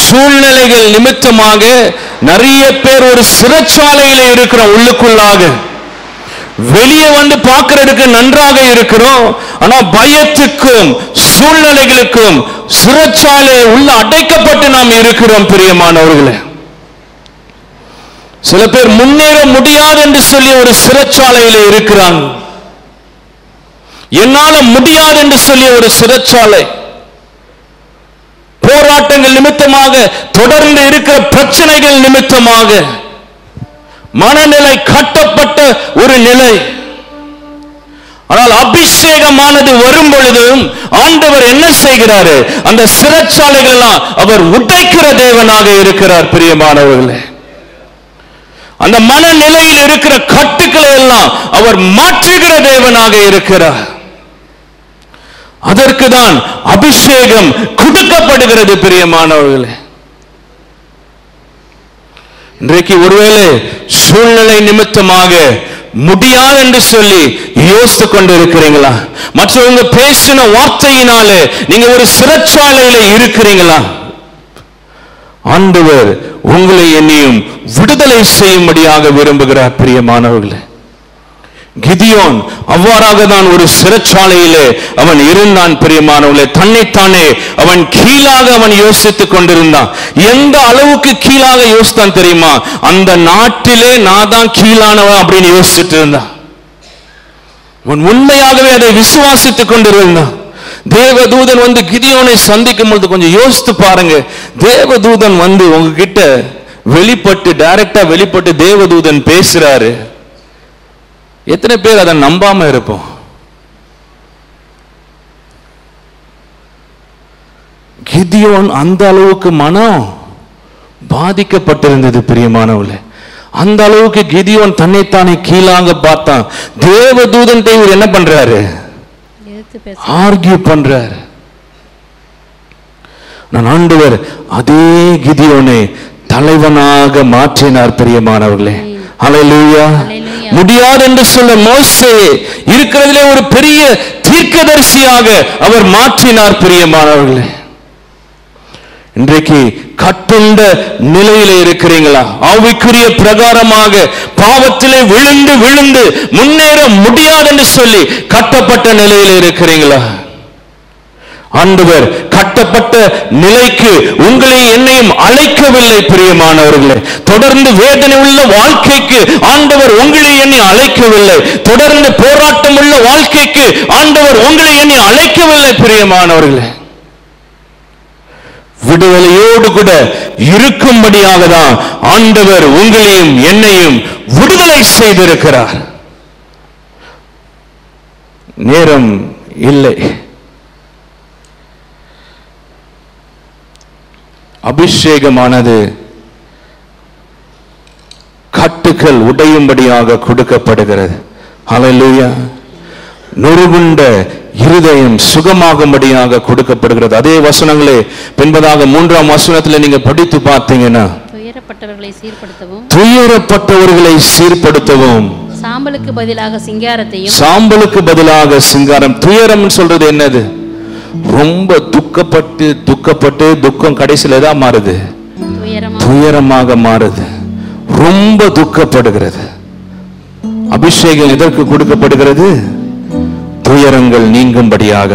S1: சூழ்நிலைகள் நிமித்தமாக நிறைய பேர் ஒரு சிறைச்சாலையில இருக்கிறோம். உள்ளுக்குள்ளாக வெளியே வந்து பார்க்கிறதுக்கு நன்றாக இருக்கிறோம். ஆனா பயத்துக்கும் சூழ்நிலைகளுக்கும் சிறைச்சாலை உள்ள அடைக்கப்பட்டு நாம் இருக்கிறோம் பிரியமானவர்களே. சில பேர் முன்னேற முடியாது என்று சொல்லி ஒரு சிறைச்சாலையில இருக்கிறாங்க. என்னால முடியாது என்று சொல்லி ஒரு சிறைச்சாலை. போராட்டங்கள் நிமித்தமாக, தொடர்ந்து இருக்கிற பிரச்சனைகள் நிமித்தமாக மனநிலை கட்டப்பட்ட ஒரு நிலை. ஆனால் அபிஷேகமானது வரும் பொழுதும் ஆண்டவர் என்ன செய்கிறாரு? அந்த சிறைச்சாலைகள் எல்லாம் அவர் உடைக்கிற தேவனாக இருக்கிறார் பிரியமானவர்களே. அந்த மனநிலையில் இருக்கிற கட்டுக்களை எல்லாம் அவர் மாற்றுகிற தேவனாக இருக்கிறார். அதற்கு தான் அபிஷேகம் கொடுக்கப்படுகிறது பிரியமானவர்களே. இன்றைக்கு ஒருவேளை சூழ்நிலை நிமித்தமாக முடியாது என்று சொல்லி யோசித்து கொண்டு இருக்கிறீங்களா? மற்றவங்க பேசின வார்த்தையினாலே நீங்க ஒரு சிறைச்சாலையில இருக்கிறீங்களா? ஆண்டவர் உங்களை என்னையும் விடுதலை செய்யும்படியாக விரும்புகிறார் பிரியமானவர்களே. கிதியோன் அவ்வாறாக தான் ஒரு சிறைச்சாலையிலே அவன் இருந்தான் பிரியமானவர்களே. தன்னைத்தானே அவன் கீழாக அவன் யோசித்துக் கொண்டிருந்தான். எந்த அளவுக்கு கீழாக யோசித்தான் தெரியுமா? அந்த நாட்டிலே நான் தான் கீழானவன் அப்படின்னு யோசிச்சுட்டு இருந்தான். அவன் உண்மையாகவே அதை விசுவாசித்துக் கொண்டிருந்தான். தேவதூதன் வந்து கிதியோனை சந்திக்கும் பொழுது கொஞ்சம் யோசித்து பாருங்க. தேவதூதன் வந்து உங்ககிட்ட வெளிப்பட்டு, டைரக்டா வெளிப்பட்டு தேவதூதன் பேசுறாரு. எத்தனை பேர் அதை நம்பாம இருப்போம்? கிதியோன் அந்த அளவுக்கு மனம் பாதிக்கப்பட்டிருந்தது பிரியமானவர்களே. அந்த அளவுக்கு கிதியோன் தன்னைத்தானே கீழாக பார்த்தான். தேவதூதன் இவர் என்ன பண்றாரு? ஆர்கியூ பண்றாரு. நான் ஆண்டவர் அதே கிதியோனை தலைவனாக மாற்றினார் பிரியமானவர்களே. ஹல்லேலூயா. முடியாது என்று சொல்ல மோசே இருக்கிறதிலே ஒரு பெரிய தீர்க்கதரிசியாக அவர் மாற்றினார் பிரியமானவர்களே. இன்றைக்கு கட்டுண்ட நிலையில இருக்கிறீங்களா? ஆவிக்குரிய பிரகாரமாக பாவத்திலே விழுந்து விழுந்து முன்னேற முடியாது என்று சொல்லி கட்டப்பட்ட நிலையில இருக்கிறீங்களா? ஆண்டவர் கட்டப்பட்ட நிலைக்கு உங்களை என்னையும் அழைக்கவில்லை பிரியமானவர்களே. தொடர்ந்து வேதனை உள்ள வாழ்க்கைக்கு ஆண்டவர் உங்களை என்னை அழைக்கவில்லை. தொடர்ந்து போராட்டம் உள்ள வாழ்க்கைக்கு ஆண்டவர் உங்களை என்னை அழைக்கவில்லை பிரியமானவர்களே. விடுதலையோடு கூட இருக்கும்படியாக தான் ஆண்டவர் உங்களையும் என்னையும் விடுதலை செய்திருக்கிறார். நேரம் இல்லை. அபிஷேகமானது கட்டுக்கள் உடையும்படியாக கொடுக்கப்படுகிறது. ஹல்லேலூயா. நொறுகுண்ட இருதயம் சுகமாகும்படியாக கொடுக்கப்படுகிறது. அதே வசனங்களே பின்பதாக 3ஆம் வசனத்துல நீங்க படித்து பார்த்தீங்கன்னா,
S2: துயரப்பட்டவர்களை சீர்படுத்தவும்,
S1: துயரப்பட்டவர்களை சீர்படுத்தவும்,
S2: சாம்பலுக்கு பதிலாக சிங்காரத்தையும்,
S1: சாம்பலுக்கு பதிலாக சிங்காரம். துயரம் சொல்றது என்னது? ரொம்ப துக்கப்பட்டு துக்கப்பட்டு துக்கம் கடைசியில தான் மாறுது, துயரமாக மாறுது. ரொம்ப துக்கப்படுகிறது. அபிஷேகம் எதற்கு கொடுக்கப்படுகிறது? துயரங்கள் நீங்கும்படியாக.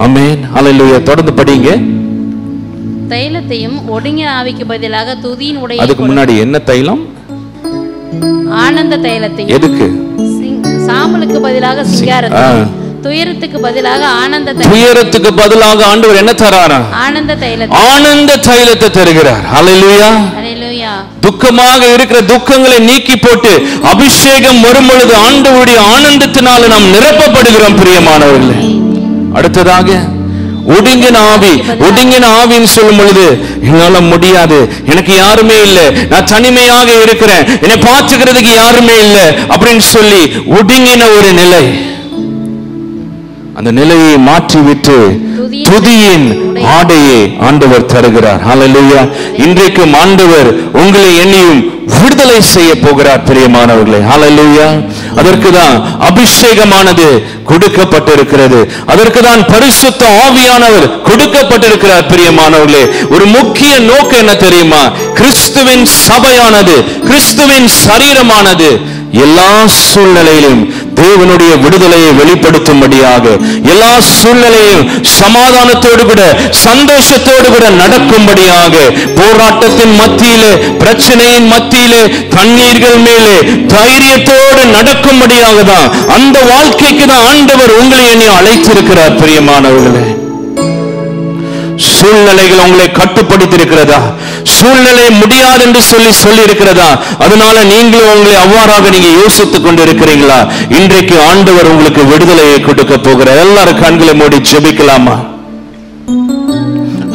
S1: ஆமென், ஹல்லேலூயா. தொடர்ந்து படிங்க.
S2: தைலத்தையும் ஒடுங்கின ஆவிக்கு பதிலாக துதியின் உடைய.
S1: அதுக்கு முன்னாடி என்ன தைலம்?
S2: ஆனந்த தைலத்தையும்.
S1: எதுக்கு?
S2: சாம்பலுக்கு பதிலாக சிங்காரத்தையும், துயரத்துக்கு பதிலாக ஆனந்த தைலம்.
S1: துயரத்துக்கு பதிலாக ஆண்டவர் என்ன தராரா?
S2: ஆனந்த தைலம்.
S1: ஆனந்த தைலத்தை தருகிறார். ஹல்லேலூயா.
S2: ஹல்லேலூயா.
S1: துக்கமாக இருக்கிற துக்கங்களை நீக்கி போட்டு அபிஷேகம் வரும் பொழுது ஆண்டவருடைய ஆனந்தத்தினால நாம் நிரப்பப்படுகிறோம் பிரியமானவர்களே. அடுத்ததாக ஒடுங்கின ஆவி. ஒடுங்கின ஆவின்னு சொல்லும் பொழுது, என்னால முடியாது, எனக்கு யாருமே இல்லை, நான் தனிமையாக இருக்கிறேன், என்னை பார்த்துக்கிறதுக்கு யாருமே இல்லை அப்படின்னு சொல்லி ஒடுங்கின ஒரு நிலை. அந்த நிலையை மாற்றிவிட்டு துதியின் ஆடையை ஆண்டவர் தருகிறார். ஹல்லேலூயா. இன்றைக்கும் ஆண்டவர் உங்களை என்னையும் விடுதலை செய்ய போகிறார் பிரியமானவர்களே. ஹல்லேலூயா. அதற்கு தான் அபிஷேகமானது கொடுக்கப்பட்டிருக்கிறது. அதற்கு தான் பரிசுத்த ஆவியானவர் கொடுக்கப்பட்டிருக்கிறார் பிரியமானவர்களே. ஒரு முக்கிய நோக்கம் என்ன தெரியுமா? கிறிஸ்துவின் சபையானது, கிறிஸ்துவின் சரீரமானது எல்லா சூழ்நிலையிலும் தேவனுடைய விடுதலையை வெளிப்படுத்தும்படியாக, எல்லா சூழ்நிலையும் சமாதானத்தோடு கூட சந்தோஷத்தோடு கூட நடக்கும்படியாக, போராட்டத்தின் மத்தியிலே, பிரச்சனையின் மத்தியிலே, கண்ணீர்கள் மேலே தைரியத்தோடு நடக்கும்படியாக தான், அந்த வாழ்க்கைக்கு தான் ஆண்டவர் உங்களை என்னை அழைத்திருக்கிறார் பிரியமானவர்களே. சூழ்நிலைகள் உங்களை கட்டுப்படுத்தி இருக்கிறதா? சூழ்நிலை முடியாது என்று சொல்லி இருக்கிறதா? அதனால நீங்களும் உங்களை அவ்வாறாக நீங்க யோசித்துக் கொண்டு இருக்கிறீங்களா? இன்றைக்கு ஆண்டவர் உங்களுக்கு விடுதலையை கொடுக்க போகிறார். எல்லாரும் கண்களை மூடி ஜெபிக்கலாமா?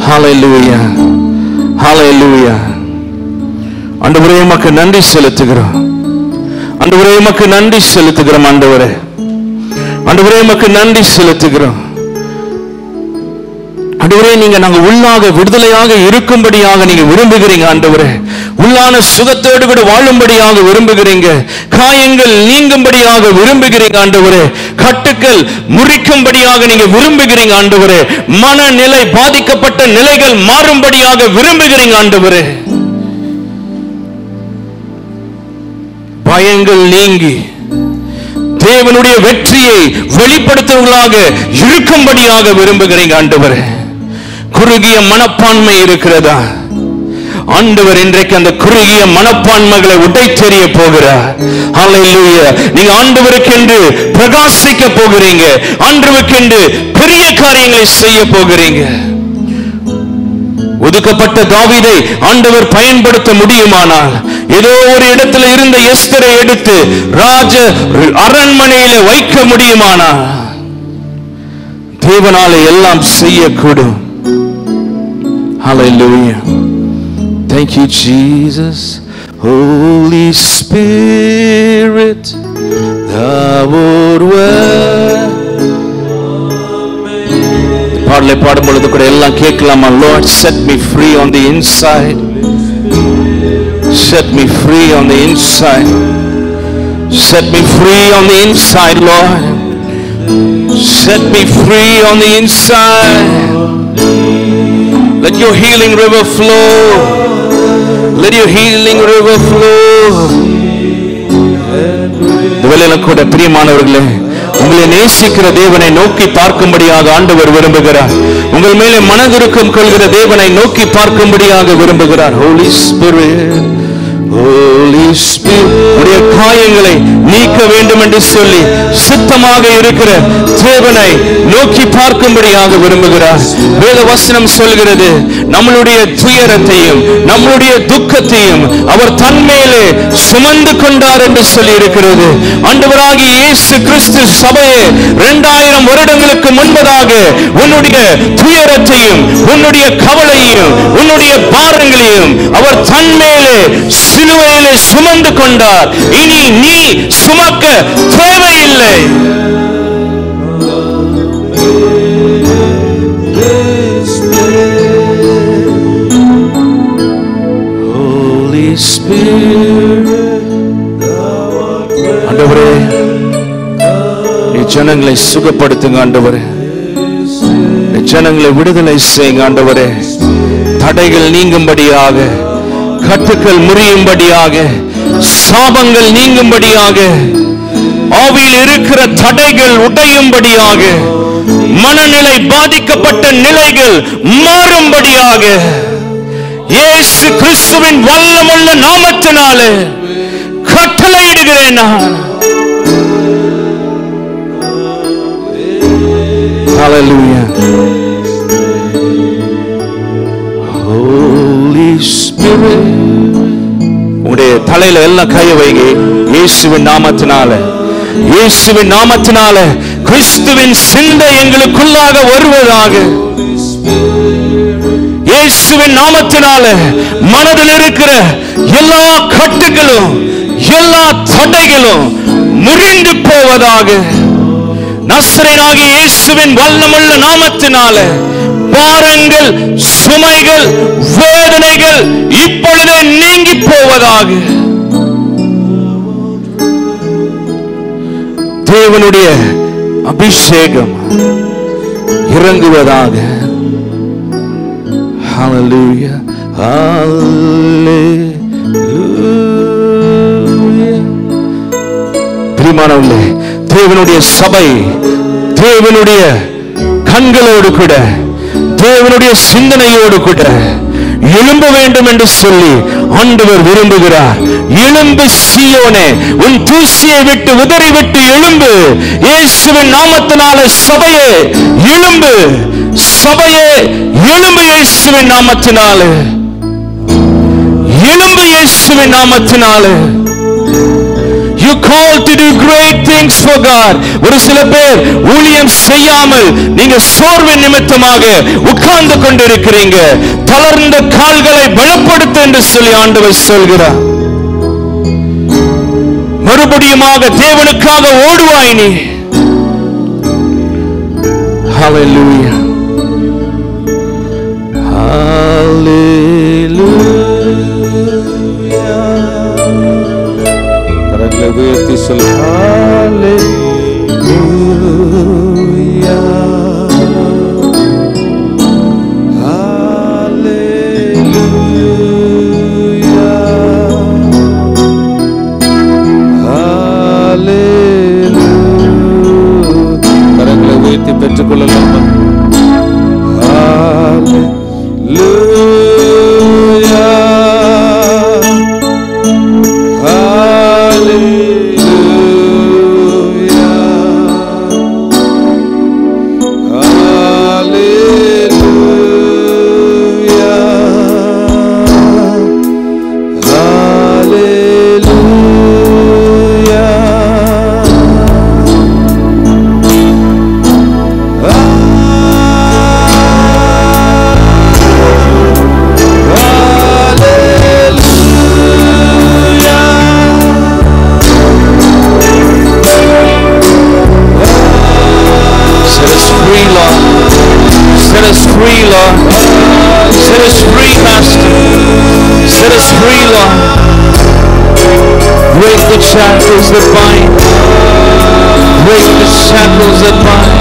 S1: ஹல்லேலூயா, ஹல்லேலூயா. ஆண்டவரே உமக்கு நன்றி செலுத்துகிறோம். ஆண்டவரே உமக்கு நன்றி செலுத்துகிறோம். ஆண்டவரே, ஆண்டவரே உமக்கு நன்றி செலுத்துகிறோம். ஆண்டவரே, நீங்க நாங்க உள்ளாக விடுதலையாக இருக்கும்படியாக நீங்க விரும்புகிறீங்க. ஆண்டவரே, உள்ளான சுகத்தோடு கூட வாழும்படியாக விரும்புகிறீங்க. காயங்கள் நீங்கும்படியாக விரும்புகிறீங்க. ஆண்டவரே, கட்டுக்கள் முறிக்கும்படியாக நீங்க விரும்புகிறீங்க. ஆண்டவரே, மனநிலை பாதிக்கப்பட்ட நிலைகள் மாறும்படியாக விரும்புகிறீங்க. ஆண்டவரே, பயங்கள் நீங்கி தேவனுடைய வெற்றியை வெளிப்படுத்துவர்களாக இருக்கும்படியாக விரும்புகிறீங்க. ஆண்டவரே, குறுகிய மனப்பான்மை இருக்கிறதா? ஆண்டவர் இன்றைக்கு அந்த குறுகிய மனப்பான்மைகளை உடைத்தெறிய போகிறார். ஹல்லேலூயா. நீங்க ஆண்டவருக்கென்று பிரகாசிக்க போகிறீங்க. ஆண்டவருக்கென்று பெரிய காரியங்களை செய்ய போகிறீங்க. ஒதுக்கப்பட்ட தாவீதை ஆண்டவர் பயன்படுத்த முடியுமானால், ஏதோ ஒரு இடத்துல இருந்த எஸ்தரை எடுத்து ராஜ அரண்மனையில வைக்க முடியுமானால், தேவனால எல்லாம் செய்யக்கூடும். Hallelujah. Thank you, Jesus. Holy Spirit, thou art well. பாடலை பாடும் பொழுது கூட எல்லாம் கேட்கலாமா? Lord, set me free on the inside. Set me free on the inside. Set me free on the inside, Lord. Set me free on the inside. Let your healing river flow. Let your healing river flow. இந்த வேளையில கூட பிரியமானவர்களே, உங்களை நேசிக்கிற தேவனை நோக்கி பார்க்கும்படியாக ஆண்டவர் விரும்புகிறார். உங்கள் மேலே மனதுருக்கம் கொள்கிற தேவனை நோக்கி பார்க்கும்படியாக விரும்புகிறார். Holy Spirit, Holy Spirit, உடைய காயங்களை நீக்க வேண்டும் என்று சொல்லி சித்தமாக இருக்கிற தேவனை நோக்கி பார்க்கும்படியாக விரும்புகிறார். வேத வசனம் சொல்கிறது, நம்மளுடைய துயரத்தையும் நம்மளுடைய துக்கத்தையும் அவர் தன்மேலே சுமந்து கொண்டார் என்று சொல்லி இருக்கிறது. ஆண்டவராகிய இயேசு கிறிஸ்து சபையே 2000 வருடங்களுக்கு முன்பதாக உன்னுடைய துயரத்தையும் உன்னுடைய கவலையையும் உன்னுடைய பாரங்களையும் அவர் தன்மேலே சிலுவையிலே சுமந்து கொண்டார். இனி நீ சுமக்க தேவையில்லை. ஜனங்களை சுகப்படுத்துங்க ஆண்டவரே. ஜனங்களை விடுதலை செய்யுங்க ஆண்டவரே. தடைகள் நீங்கும்படியாக, கட்டுக்கள் முறியும்படியாக, சாபங்கள் நீங்கும்படியாக, ஆவியில் இருக்கிற தடைகள் உடையும்படியாக, மனநிலை பாதிக்கப்பட்ட நிலைகள் மாறும்படியாக இயேசு கிறிஸ்துவின் வல்லமுள்ள நாமத்தினாலே கட்டளையிடுகிறேன் நான். Hallelujah. Holy Spirit. உங்களுடைய தலையில எல்லாம் கைய வைங்க. இயேசுவின் நாமத்தினாலே, இயேசுவின் நாமத்தினாலே கிறிஸ்துவின் சிந்தை எங்களுக்குள்ளாக வருவதாக. இயேசுவின் நாமத்தினாலே மனதில் இருக்கிற எல்லா கட்டுகளும் எல்லா தடைகளும் முறிந்து போவதாக. நசரேயனாகிய இயேசுவின் வல்லமுள்ள நாமத்தினாலே பாரங்கள், சுமைகள், வேதனைகள் இப்பொழுதே நீங்கி போவதாக. தேவனுடைய அபிஷேகம் இறங்குவதாக. Hallelujah. Hallelujah. பிரியமானவர்களே, தேவனுடைய சபை தேவனுடைய கண்களோடு கூட, தேவனுடைய சிந்தனையோடு கூட எழும்ப வேண்டும் என்று சொல்லி ஆண்டவர் விரும்புகிறார். எழும்பு சீயோனே, உன் தூசியை விட்டு உதறிவிட்டு எழும்பு. இயேசுவின் நாமத்தினாலே சபையே எழும்பு, சபையே எழும்பு. இயேசுவின் நாமத்தினாலே எழும்பு, இயேசுவின் நாமத்தினாலே. You called to do great things for God. ஒரு சில பேர் ஊழியம் செய்யாமல் நீங்க சோர்வின் நிமித்தமாக உட்கார்ந்து கொண்டிருக்கிறீங்க. தளர்ந்த கால்களை பலப்படுத்த என்று சொல்லி ஆண்டவர் சொல்கிறார். மறுபடியுமாக தேவனுக்காக ஓடுவாய் நீ. Hallelujah. Hallelujah. கரங்களை உயர்த்தி சொல்லு. Hallelujah. Hallelujah. Hallelujah. கரங்களை உயர்த்தி பெற்றுக் கொள்ளலாம். Shackles that bind, break the shackles that bind.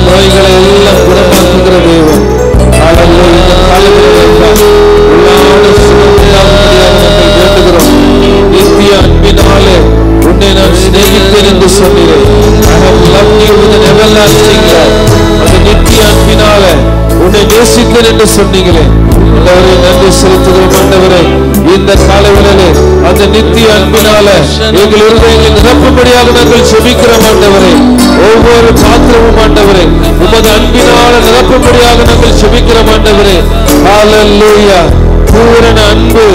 S3: நோய்களை எல்லாம் குணமாக்குகிற தேவன். நித்திய அன்பினாலே உன்னை நான் சிநேகித்தேன் என்று சொன்னீரேன். அந்த நித்திய அன்பினாலே உன்னை நேசித்தேன் என்று சொன்னீங்களே. நன்றி செலுத்துகிறோம் ஆண்டவரே. இந்த காலைவேளையிலே அந்த நித்திய அன்பினால எங்கள் இருதயங்களை நிரப்பும்படியாக நாங்கள் செபிக்கிறோம் ஆண்டவரே. ஒவ்வொரு பாத்திரமும் ஆண்டவரே உமது அன்பினால நிரப்பும்படியாக நாங்கள் செபிக்கிறோம் ஆண்டவரே. ஹல்லேலூயா. பூரண அன்பு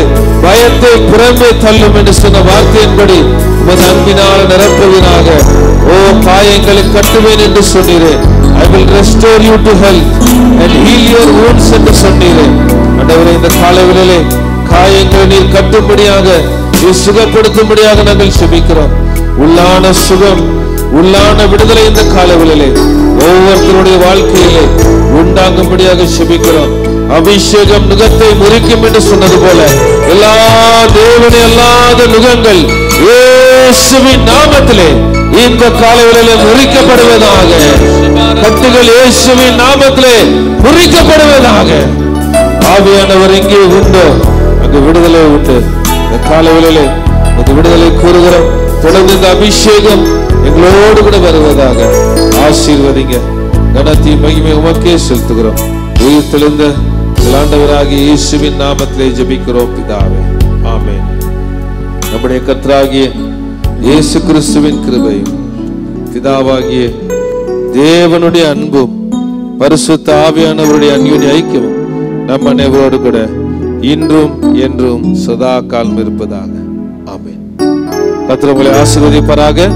S3: பயத்தை புறம்பே தள்ளும் என்று சொன்ன வார்த்தையின்படி உமது அன்பினால் நிரப்புவீராக. ஓ காயங்களை கட்டுவேன் என்று சொன்னீரே. I will restore you to health and heal your wounds என்று சொன்னீரே. ஆண்டவரே இந்த காலைவேளையிலே காயங்களை நீர் கட்டும்படியாக நீர் சுகப்படுத்தும்படியாக நாங்கள் செபிக்கிறோம். உள்ளான சுகம் உள்ளான விடுதலை இந்த காலைவேளையிலே ஒவ்வொருத்தருடைய வாழ்க்கையிலே உண்டாகும்படியாக செபிக்கிறோம். அபிஷேகம் நுகத்தை முறிக்கும் என்று சொன்னது போல எல்லா தேவனை அல்லாத நுகங்கள் இயேசுவின் நாமத்திலே இந்த காலைவேளையிலே முறிக்கப்படுவதாக. கட்டுகள் இயேசுவின் நாமத்திலே முறிக்கப்படுவதாக. ஆவியானவர் எங்கே உண்டோ அங்கு விடுதலை உண்டு. இந்த காலைவேளையிலே அந்த விடுதலை கூறுகிறோம். தொடர்ந்து இந்த அபிஷேகம் எங்களோடு கூட வருவதாக. ஆசீர்வதிங்க. கனத்தி மகிமை உமக்கே செலுத்துகிறோம். உயிர் தெளிந்த ஆண்டவராகிய இயேசுவின் நாமத்திலே ஜெபிக்கிறோம் பிதாவே. ஆமென். நம்முடைய கர்த்தராகிய இயேசு கிறிஸ்துவின் கிருபையும் பிதாவாகிய தேவனுடைய அன்பும் பரிசுத்த ஆவியானவருடைய அன்யோன்ய ஐக்கியமும் நம் அனைவரோடு கூட இன்றும் என்றும் சதா காலம் இருப்பதாக. ஆமென். கர்த்தர் உங்களை ஆசீர்வதிப்பாராக.